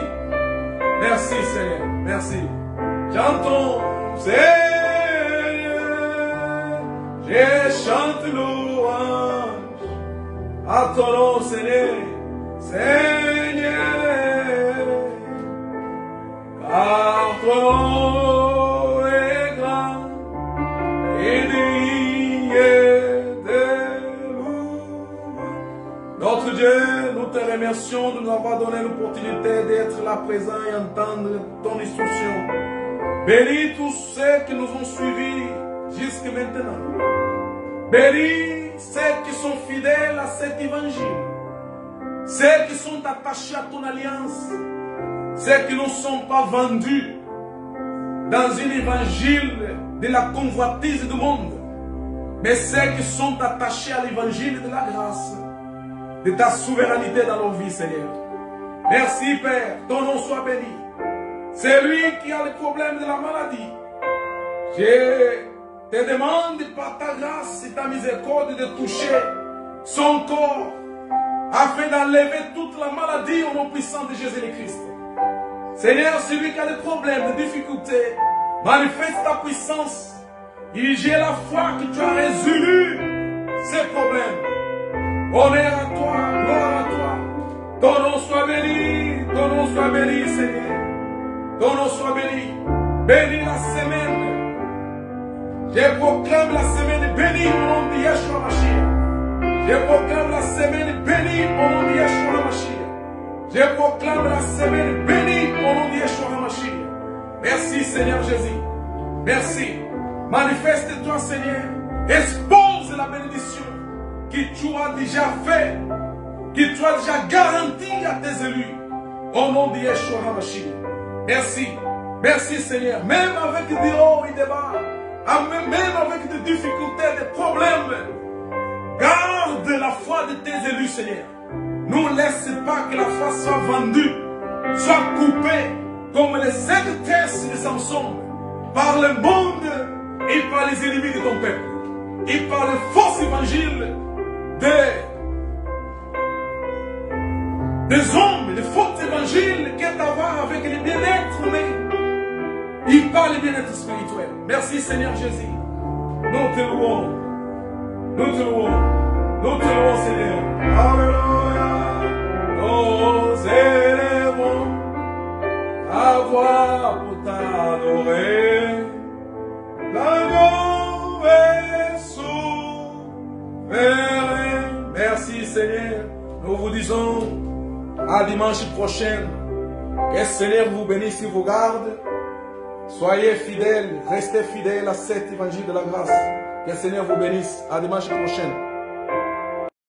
Merci Seigneur. Merci. Chantons, Seigneur. Je chante louange à ton nom, Seigneur. Seigneur. Car ton nom est grand et digne de louange. Notre Dieu, nous te remercions de nous avoir donné l'opportunité d'être là présent et entendre ton instruction. Bénis tous ceux qui nous ont suivis jusqu'à maintenant. Bénis ceux qui sont fidèles à cet évangile. Ceux qui sont attachés à ton alliance. Ceux qui ne sont pas vendus dans un évangile de la convoitise du monde. Mais ceux qui sont attachés à l'évangile de la grâce. De ta souveraineté dans nos vies, Seigneur. Merci, Père. Ton nom soit béni. C'est lui qui a le problème de la maladie. Je te demande par ta grâce et ta miséricorde de toucher son corps afin d'enlever toute la maladie au nom puissant de Jésus-Christ. Seigneur, celui qui a des problèmes, des difficultés, manifeste ta puissance. Et j'ai la foi que tu as résolu ces problèmes. Honneur à toi, gloire à toi. Ton nom soit béni, Seigneur. Ton nom soit béni. Bénis la semaine. Je proclame la semaine bénie au nom de Yeshua Mashiach. Je proclame la semaine bénie au nom de Yeshua Mashiach. Je proclame la semaine bénie au nom de Yeshua Mashiach. Merci Seigneur Jésus. Merci. Manifeste-toi Seigneur. Expose la bénédiction que tu as déjà fait, que tu as déjà garanti à tes élus. Au nom de Yeshua HaMashiach. Merci. Merci Seigneur. Même avec des hauts et des bas, même avec des difficultés, des problèmes, garde la foi de tes élus Seigneur. Ne laisse pas que la foi soit vendue, soit coupée, comme les 5 tresses de Samson, par le monde et par les ennemis de ton peuple, et par le faux évangile des hommes, des faux évangiles qui est à voir avec les bien-être humains et par les bien-être spirituels. Merci Seigneur Jésus. Nous te louons. Nous te louons. Nous te louons Seigneur. Alléluia. Nous élevons ta voix pour t'adorer. L'agneau est souverain. Merci Seigneur. Nous vous disons à dimanche prochain. Que le Seigneur vous bénisse et vous garde. Soyez fidèles, restez fidèles à cet évangile de la grâce. Que le Seigneur vous bénisse. À dimanche prochain.